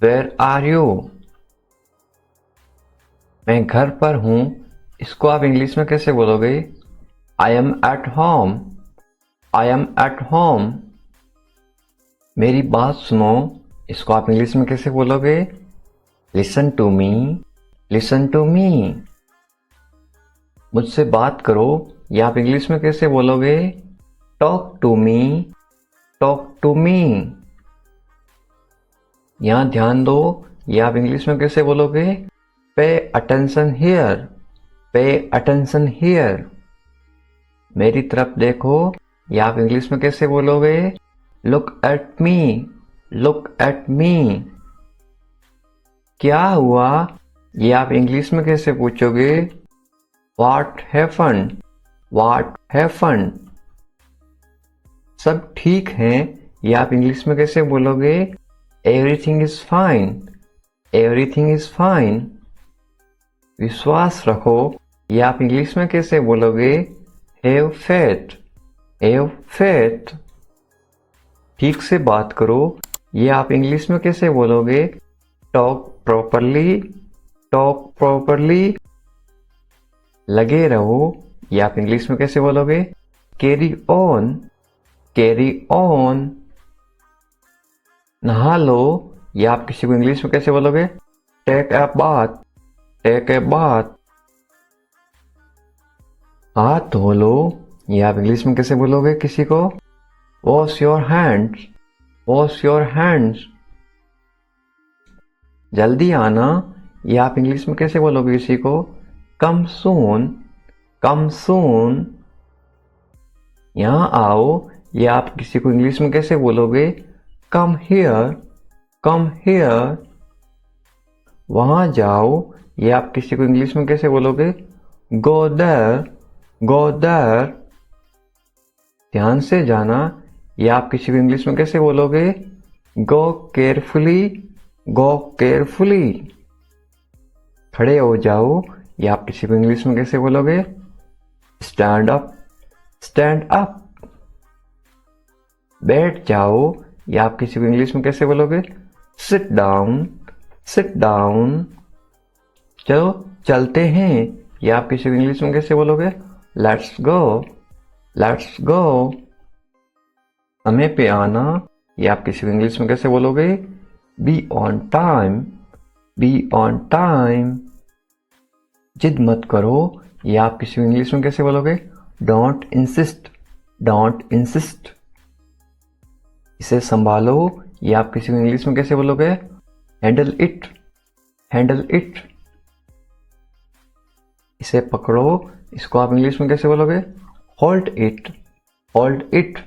Where are you? मैं घर पर हूँ इसको आप इंग्लिश में कैसे बोलोगे? I am at home. I am at home. मेरी बात सुनो इसको आप इंग्लिश में कैसे बोलोगे? Listen to me. Listen to me. मुझसे बात करो ये आप इंग्लिश में कैसे बोलोगे? Talk to me. Talk to me. यहाँ ध्यान दो ये आप इंग्लिश में कैसे बोलोगे? Pay attention here. Pay attention here. मेरी तरफ देखो ये आप इंग्लिश में कैसे बोलोगे? Look at me. Look at me. क्या हुआ ये आप इंग्लिश में कैसे पूछोगे? What happened? What happened? सब ठीक है ये आप इंग्लिश में कैसे बोलोगे? Everything is fine. Everything is fine. विश्वास रखो ये आप इंग्लिश में कैसे बोलोगे? Have faith. Have faith. ठीक से बात करो ये आप इंग्लिश में कैसे बोलोगे? Talk properly. Talk properly. लगे रहो ये आप इंग्लिश में कैसे बोलोगे? Carry on. Carry on. नहा लो ये आप किसी को इंग्लिश में कैसे बोलोगे? Take a bath. Take a bath. हाथ धो लो ये आप इंग्लिश में कैसे बोलोगे किसी को? Wash your hands. Wash your hands. जल्दी आना ये आप इंग्लिश में कैसे बोलोगे किसी को? कम सून। कम सून। यहाँ आओ ये आप किसी को इंग्लिश में कैसे बोलोगे? Come here. Come here. वहाँ जाओ ये आप किसी को इंग्लिश में कैसे बोलोगे? Go there. Go there. ध्यान से जाना ये आप किसी को इंग्लिश में कैसे बोलोगे? गो केयरफुली। गो केयरफुली। खड़े हो जाओ ये आप किसी को इंग्लिश में कैसे बोलोगे? Stand up. Stand up. बैठ जाओ ये आप किसी को इंग्लिश में कैसे बोलोगे? Sit down. Sit down. चलो चलते हैं ये आप किसी को इंग्लिश में कैसे बोलोगे? Let's go. Let's go. समय पे आना ये आप किसी को इंग्लिश में कैसे बोलोगे? Be on time. Be on time. जिद मत करो ये आप किसी को इंग्लिश में कैसे बोलोगे? Don't insist. Don't insist. इसे संभालो ये आप किसी को इंग्लिश में कैसे बोलोगे? Handle it. Handle it. इसे पकड़ो इसको आप इंग्लिश में कैसे बोलोगे? Hold it. Hold it.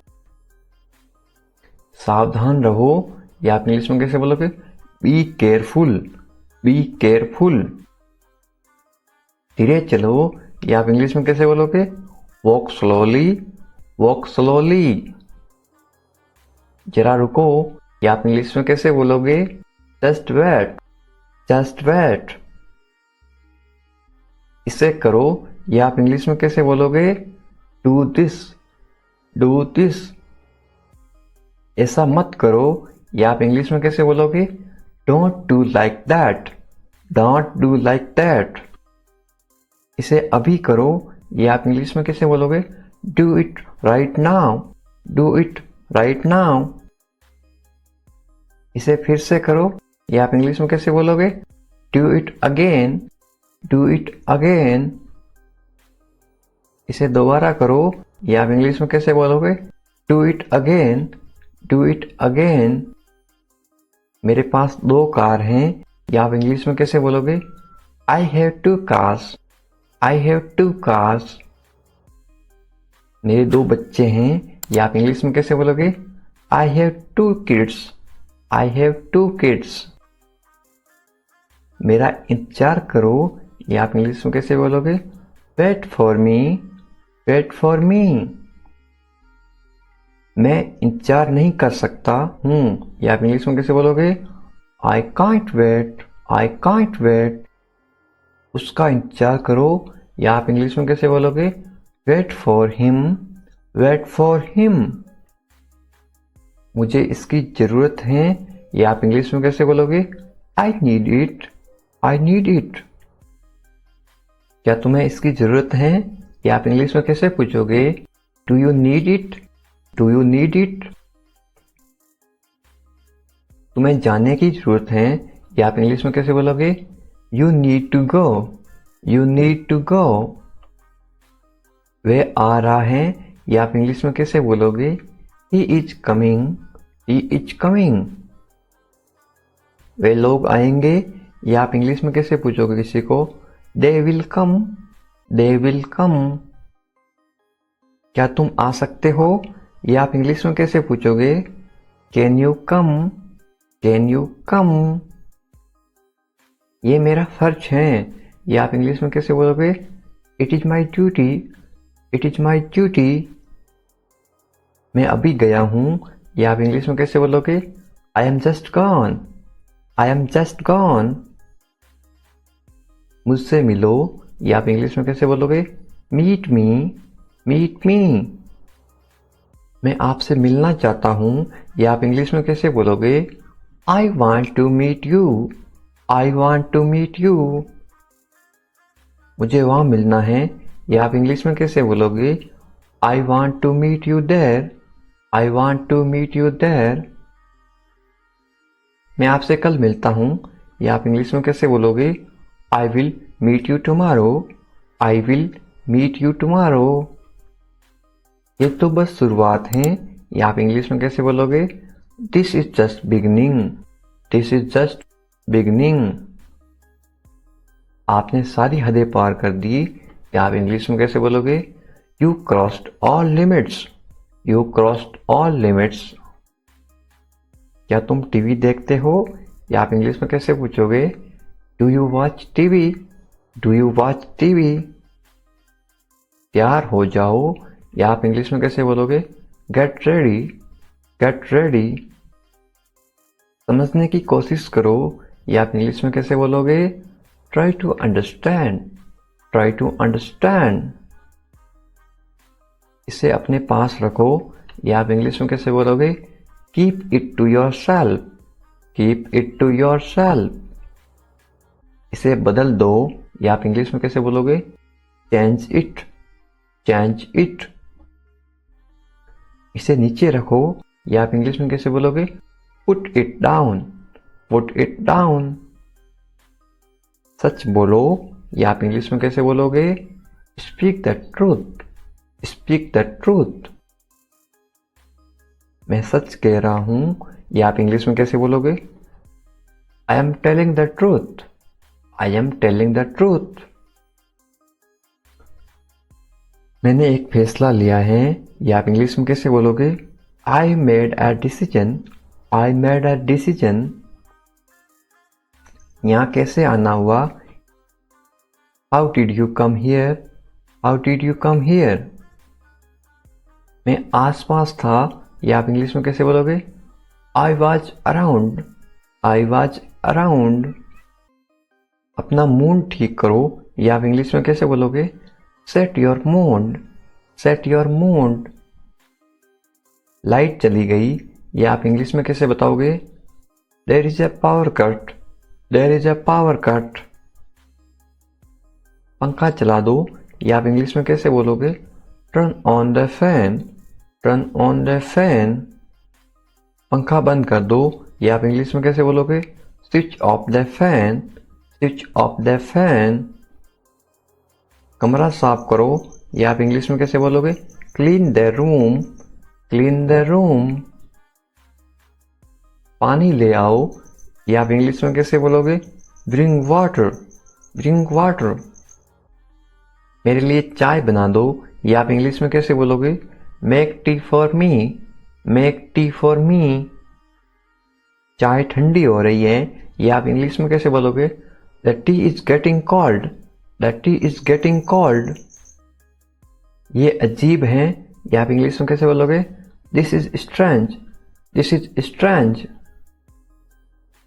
सावधान रहो ये आप इंग्लिश में कैसे बोलोगे? Be careful. Be careful. धीरे चलो, ये आप इंग्लिश में कैसे बोलोगे? Walk slowly, walk slowly. जरा रुको, ये आप इंग्लिश में कैसे बोलोगे? Just wait, just wait. इसे करो, ये आप इंग्लिश में कैसे बोलोगे? Do this, do this. ऐसा मत करो, ये आप इंग्लिश में कैसे बोलोगे? Don't do like that, don't do like that. इसे अभी करो, ये आप इंग्लिश में कैसे बोलोगे? Do it right now, do it right now. इसे फिर से करो, ये आप इंग्लिश में कैसे बोलोगे? Do it again, do it again. इसे दोबारा करो, ये आप इंग्लिश में कैसे बोलोगे? Do it again, do it again. मेरे पास 2 कार हैं, ये आप इंग्लिश में कैसे बोलोगे? I have 2 cars, I have 2 cars. मेरे 2 बच्चे हैं, ये आप इंग्लिश में कैसे बोलोगे? I have 2 kids, I have 2 kids. मेरा इंतजार करो, ये आप इंग्लिश में कैसे बोलोगे? Wait for me, wait for me. मैं इंतजार नहीं कर सकता हूँ, ये आप इंग्लिश में कैसे बोलोगे? I can't wait, I can't wait. उसका इंतजार करो, या आप इंग्लिश में कैसे बोलोगे? Wait for him, wait for him. मुझे इसकी जरूरत है, या आप इंग्लिश में कैसे बोलोगे? I need it, I need it. क्या तुम्हें इसकी जरूरत है, या आप इंग्लिश में कैसे पूछोगे? Do you need it, do you need it. तुम्हें जाने की जरूरत है, या आप इंग्लिश में कैसे बोलोगे? You need to go, you need to go. वह आ रहा है, या आप इंग्लिश में कैसे बोलोगे? He is coming, he is coming. वे लोग आएंगे, या आप इंग्लिश में कैसे पूछोगे किसी को? They will come, they will come. क्या तुम आ सकते हो, या आप इंग्लिश में कैसे पूछोगे? Can you come, can you कम। ये मेरा फर्ज है, या आप इंग्लिश में कैसे बोलोगे? It is my duty, it is my duty. मैं अभी गया हूं, या आप इंग्लिश में कैसे बोलोगे? I am just gone, I am just gone. मुझसे मिलो, या आप इंग्लिश में कैसे बोलोगे? Meet me, meet me. मैं आपसे मिलना चाहता हूं, या आप इंग्लिश में कैसे बोलोगे? I want to meet you, I want to meet you. मुझे वहां मिलना है, या आप इंग्लिश में कैसे बोलोगे? I want to meet you there, I want to meet you there. मैं आपसे कल मिलता हूं, या आप इंग्लिश में कैसे बोलोगे? I will meet you tomorrow, I will meet you tomorrow. ये तो बस शुरुआत है, या आप इंग्लिश में कैसे बोलोगे? This is just beginning, this is just beginning. आपने सारी हदें पार कर दी, या आप इंग्लिश में कैसे बोलोगे? You crossed all limits, you crossed all limits. क्या तुम टीवी देखते हो, या आप इंग्लिश में कैसे पूछोगे? Do you watch TV, do you watch TV. तैयार हो जाओ, या आप इंग्लिश में कैसे बोलोगे? Get ready, get ready. समझने की कोशिश करो, या आप इंग्लिश में कैसे बोलोगे? Try to understand, try to understand. इसे अपने पास रखो, या आप इंग्लिश में कैसे बोलोगे? Keep it to yourself, keep it to yourself. इसे बदल दो, या आप इंग्लिश में कैसे बोलोगे? Change it, change it. इसे नीचे रखो, या आप इंग्लिश में कैसे बोलोगे? Put it down, put it down. सच बोलो, या आप इंग्लिश में कैसे बोलोगे? Speak the truth, speak the truth. मैं सच कह रहा हूं, या आप इंग्लिश में कैसे बोलोगे? I am telling the truth, I am telling the truth. मैंने एक फैसला लिया है, या आप इंग्लिश में कैसे बोलोगे? I made a decision, I made a decision. यहाँ कैसे आना हुआ? How did you come here? How did you come here? मैं आसपास था, या आप इंग्लिश में कैसे बोलोगे? I was around. I was around. अपना मूड ठीक करो, या आप इंग्लिश में कैसे बोलोगे? Set your mood. Set your mood. Light चली गई, या आप इंग्लिश में कैसे बताओगे? There is a power cut. There is a power cut. पंखा चला दो, या आप इंग्लिश में कैसे बोलोगे? Turn on the fan. Turn on the fan. पंखा बंद कर दो, या आप इंग्लिश में कैसे बोलोगे? Switch off the fan. Switch off the fan. कमरा साफ करो, या आप इंग्लिश में कैसे बोलोगे? Clean the room. Clean the room. पानी ले आओ, या आप इंग्लिश में कैसे बोलोगे? Bring water. Bring water. मेरे लिए चाय बना दो, या आप इंग्लिश में कैसे बोलोगे? Make tea for me. Make tea for me. चाय ठंडी हो रही है, या आप इंग्लिश में कैसे बोलोगे? The T is getting cold. The T is getting cold. ये अजीब है, या आप इंग्लिश में कैसे बोलोगे? This is strange. This is strange.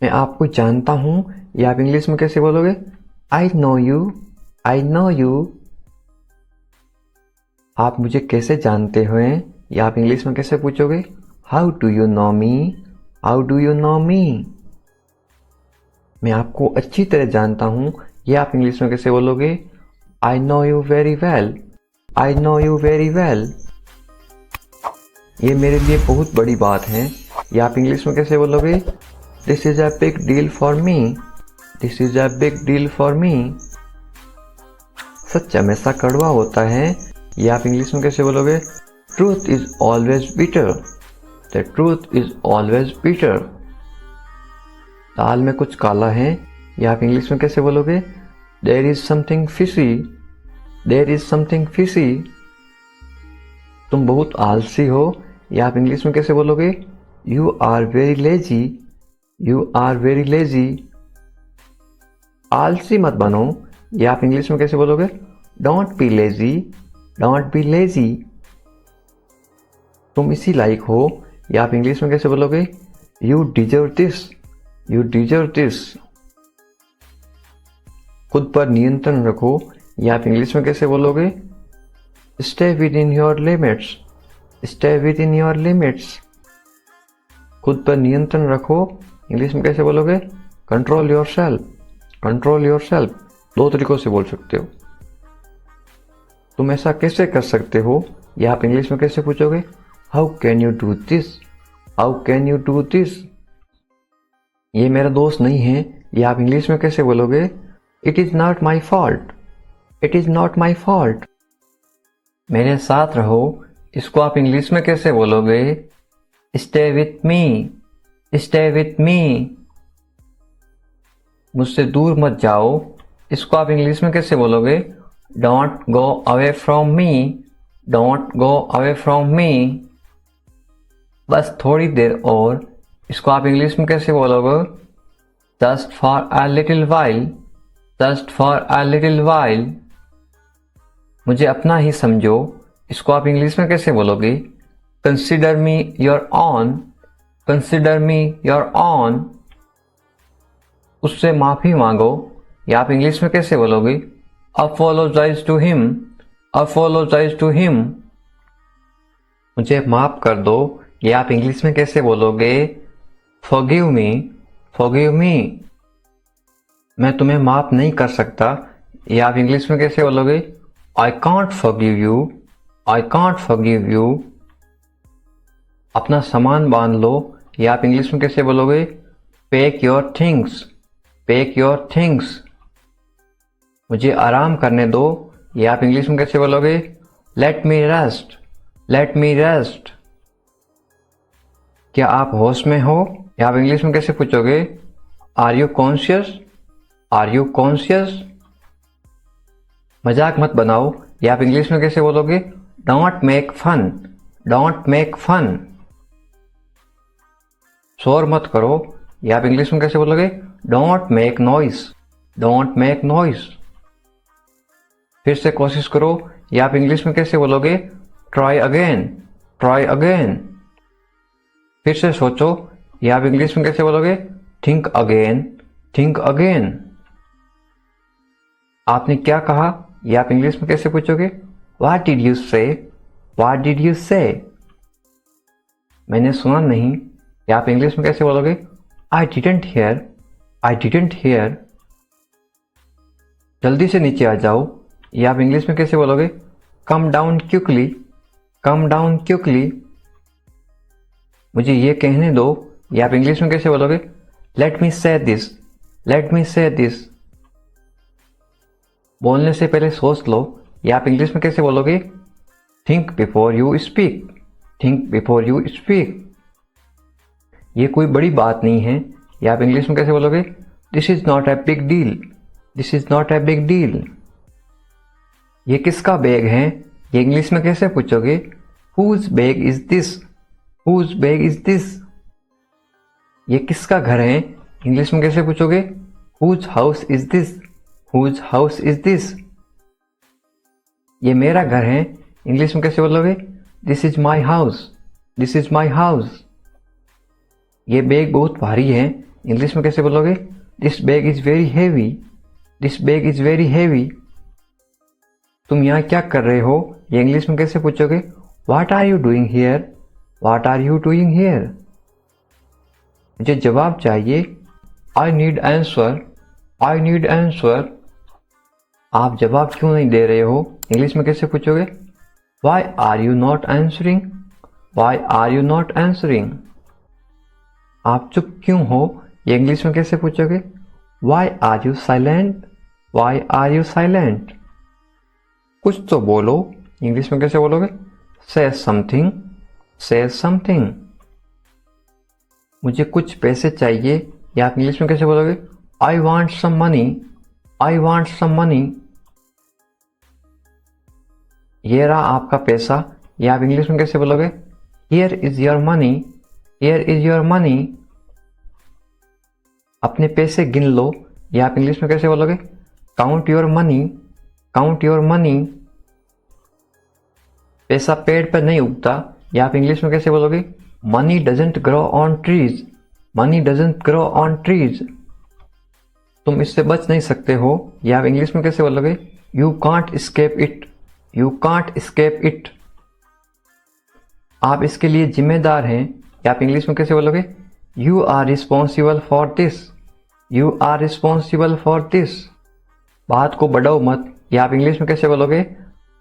मैं आपको जानता हूं, या आप इंग्लिश में कैसे बोलोगे? I know you. I know you. आप मुझे कैसे जानते हो, या आप इंग्लिश में कैसे पूछोगे? How do you know me? How do you know me? मैं आपको अच्छी तरह जानता हूं, या आप इंग्लिश में कैसे बोलोगे? I know you very well. I know you very well. ये मेरे लिए बहुत बड़ी बात है, या आप इंग्लिश में कैसे बोलोगे? This is a big deal for me. This is a big deal for me. सच हमेशा कड़वा होता है, या आप इंग्लिश में कैसे बोलोगे? Truth is always bitter. The truth is always bitter. दाल में कुछ काला है, या आप इंग्लिश में कैसे बोलोगे? There is something fishy. There is something fishy. तुम बहुत आलसी हो, या आप इंग्लिश में कैसे बोलोगे? You are very lazy. You are very lazy. आलसी मत बनो, या आप इंग्लिश में कैसे बोलोगे? Don't be lazy. Don't be lazy. तुम इसी लायक हो, या आप इंग्लिश में कैसे बोलोगे? You deserve this. You deserve this. खुद पर नियंत्रण रखो, या आप इंग्लिश में कैसे बोलोगे? Stay with in your limits. Stay with in your limits. खुद पर नियंत्रण रखो, इंग्लिश में कैसे बोलोगे? Control your self. Control your self. दो तरीकों से बोल सकते हो। तुम ऐसा कैसे कर सकते हो, या आप इंग्लिश में कैसे पूछोगे? How can you do this? How can you do this? ये मेरा दोस्त नहीं है, या आप इंग्लिश में कैसे बोलोगे? It is not my fault. It is not my fault. मेरे साथ रहो, इसको आप इंग्लिश में कैसे बोलोगे? Stay with me. Stay with me. मुझसे दूर मत जाओ, इसको आप इंग्लिश में कैसे बोलोगे? Don't go away from me. Don't go away from me. बस थोड़ी देर और, इसको आप इंग्लिश में कैसे बोलोगे? Just for a little while. Just for a little while. मुझे अपना ही समझो, इसको आप इंग्लिश में कैसे बोलोगे? Consider me your own. Consider me your own. उससे माफी मांगो, या आप इंग्लिश में कैसे बोलोगे? Apologise to him. Apologise to him. मुझे माफ कर दो, या आप इंग्लिश में कैसे बोलोगे? Forgive me. Forgive me. मैं तुम्हें माफ नहीं कर सकता, या आप इंग्लिश में कैसे बोलोगे? I can't forgive you. I can't forgive you. अपना सामान बांध लो, या आप इंग्लिश में कैसे बोलोगे? Pack your things. Pack your things. मुझे आराम करने दो, या आप इंग्लिश में कैसे बोलोगे? लेट मी रेस्ट। Let me rest. क्या आप होश में हो, या आप इंग्लिश में कैसे पूछोगे? Are you conscious? Are you conscious? मजाक मत बनाओ, या आप इंग्लिश में कैसे बोलोगे? Don't make fun. Don't make fun. शोर मत करो, या आप इंग्लिश में कैसे बोलोगे? Don't make noise, don't make noise. फिर से कोशिश करो, ये आप इंग्लिश में कैसे बोलोगे? Try again, try again. फिर से सोचो, ये आप इंग्लिश में कैसे बोलोगे? Think again, think again. आपने क्या कहा, ये आप इंग्लिश में कैसे पूछोगे? व्हाट डिड यू से, व्हाट डिड यू से। मैंने सुना नहीं, ये आप इंग्लिश में कैसे बोलोगे? I didn't here, I didn't here. जल्दी से नीचे आ जाओ, ये आप इंग्लिश में कैसे बोलोगे? Come down quickly, come down quickly. मुझे ये कहने दो, ये आप इंग्लिश में कैसे बोलोगे? लेट मी से दिस, लेट मी से दिस। बोलने से पहले सोच लो, ये आप इंग्लिश में कैसे बोलोगे? Think before you speak, think before you speak. ये कोई बड़ी बात नहीं है, ये आप इंग्लिश में कैसे बोलोगे? This is not a big deal, this is not a big deal. ये किसका बैग है, ये इंग्लिश में कैसे पूछोगे? Whose bag is this, whose bag is this. ये किसका घर है, इंग्लिश में कैसे पूछोगे? Whose house is this, whose house is this. ये मेरा घर है, इंग्लिश में कैसे बोलोगे? This is my house, this is my house. ये बैग बहुत भारी है, इंग्लिश में कैसे बोलोगे? This bag is very heavy, this bag is very heavy. तुम यहाँ क्या कर रहे हो, ये इंग्लिश में कैसे पूछोगे? What are you doing here, what are you doing here. मुझे जवाब चाहिए, I need answer, I need answer. आप जवाब क्यों नहीं दे रहे हो, इंग्लिश में कैसे पूछोगे? Why are you not answering, why are you not answering. आप चुप क्यों हो, ये इंग्लिश में कैसे पूछोगे? Why are you silent, why are you silent. कुछ तो बोलो, इंग्लिश में कैसे बोलोगे? से समथिंग, से समथिंग। मुझे कुछ पैसे चाहिए, या आप इंग्लिश में कैसे बोलोगे? I want some money, I want some money. ये रहा आपका पैसा, या आप इंग्लिश में कैसे बोलोगे? Here is your money, here is your money. अपने पैसे गिन लो, या आप इंग्लिश में कैसे बोलोगे? Count your money, count your money. पैसा पेड़ पर नहीं उगता, या आप इंग्लिश में कैसे बोलोगे? Money doesn't grow on trees, money doesn't grow on trees. तुम इससे बच नहीं सकते हो, या आप इंग्लिश में कैसे बोलोगे? You can't escape it, you can't escape it. आप इसके लिए जिम्मेदार हैं, या आप इंग्लिश में कैसे बोलोगे? You are responsible for this, you are responsible for this. बात को बढ़ाओ मत, या आप इंग्लिश में कैसे बोलोगे?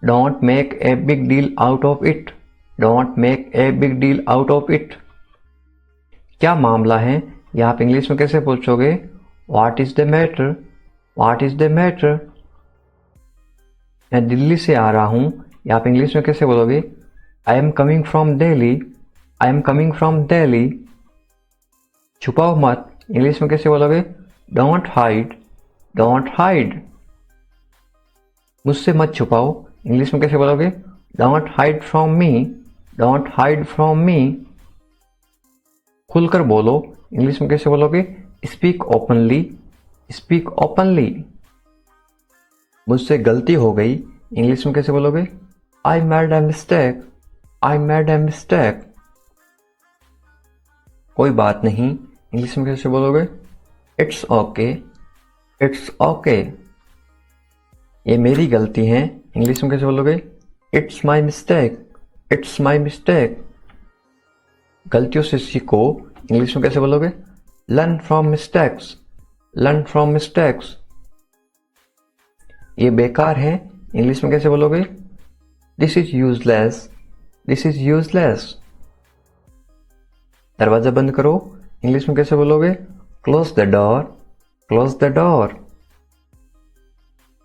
Don't make a big deal out of it, don't make a big deal out of it. क्या मामला है, या आप इंग्लिश में कैसे पूछोगे? What is the matter, what is the matter. मैं दिल्ली से आ रहा हूं, या आप इंग्लिश में कैसे बोलोगे? I am coming from Delhi, I am coming from Delhi. छुपाओ मत, इंग्लिश में कैसे बोलोगे? Don't hide, don't hide. मुझसे मत छुपाओ, इंग्लिश में कैसे बोलोगे? Don't hide from me, don't hide from me. खुलकर बोलो, इंग्लिश में कैसे बोलोगे? Speak openly, speak openly. मुझसे गलती हो गई, इंग्लिश में कैसे बोलोगे? I made a mistake, I made a mistake. कोई बात नहीं, इंग्लिश में कैसे बोलोगे? It's okay, it's okay. ये मेरी गलती है, इंग्लिश में कैसे बोलोगे? It's my mistake, it's my mistake. गलतियों से सीखो, इंग्लिश में कैसे बोलोगे? Learn from mistakes, learn from mistakes. ये बेकार है, इंग्लिश में कैसे बोलोगे? This is useless, this is useless. दरवाजा बंद करो, इंग्लिश में कैसे बोलोगे? Close the door, close the door.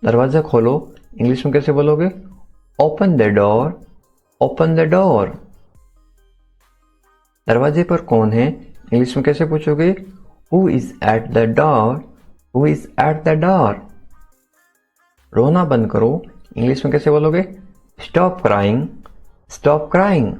दरवाजा खोलो, इंग्लिश में कैसे बोलोगे? Open the door, open the door. दरवाजे पर कौन है, इंग्लिश में कैसे पूछोगे? Who is at the door, who is at the door. रोना बंद करो, इंग्लिश में कैसे बोलोगे? Stop crying, stop crying.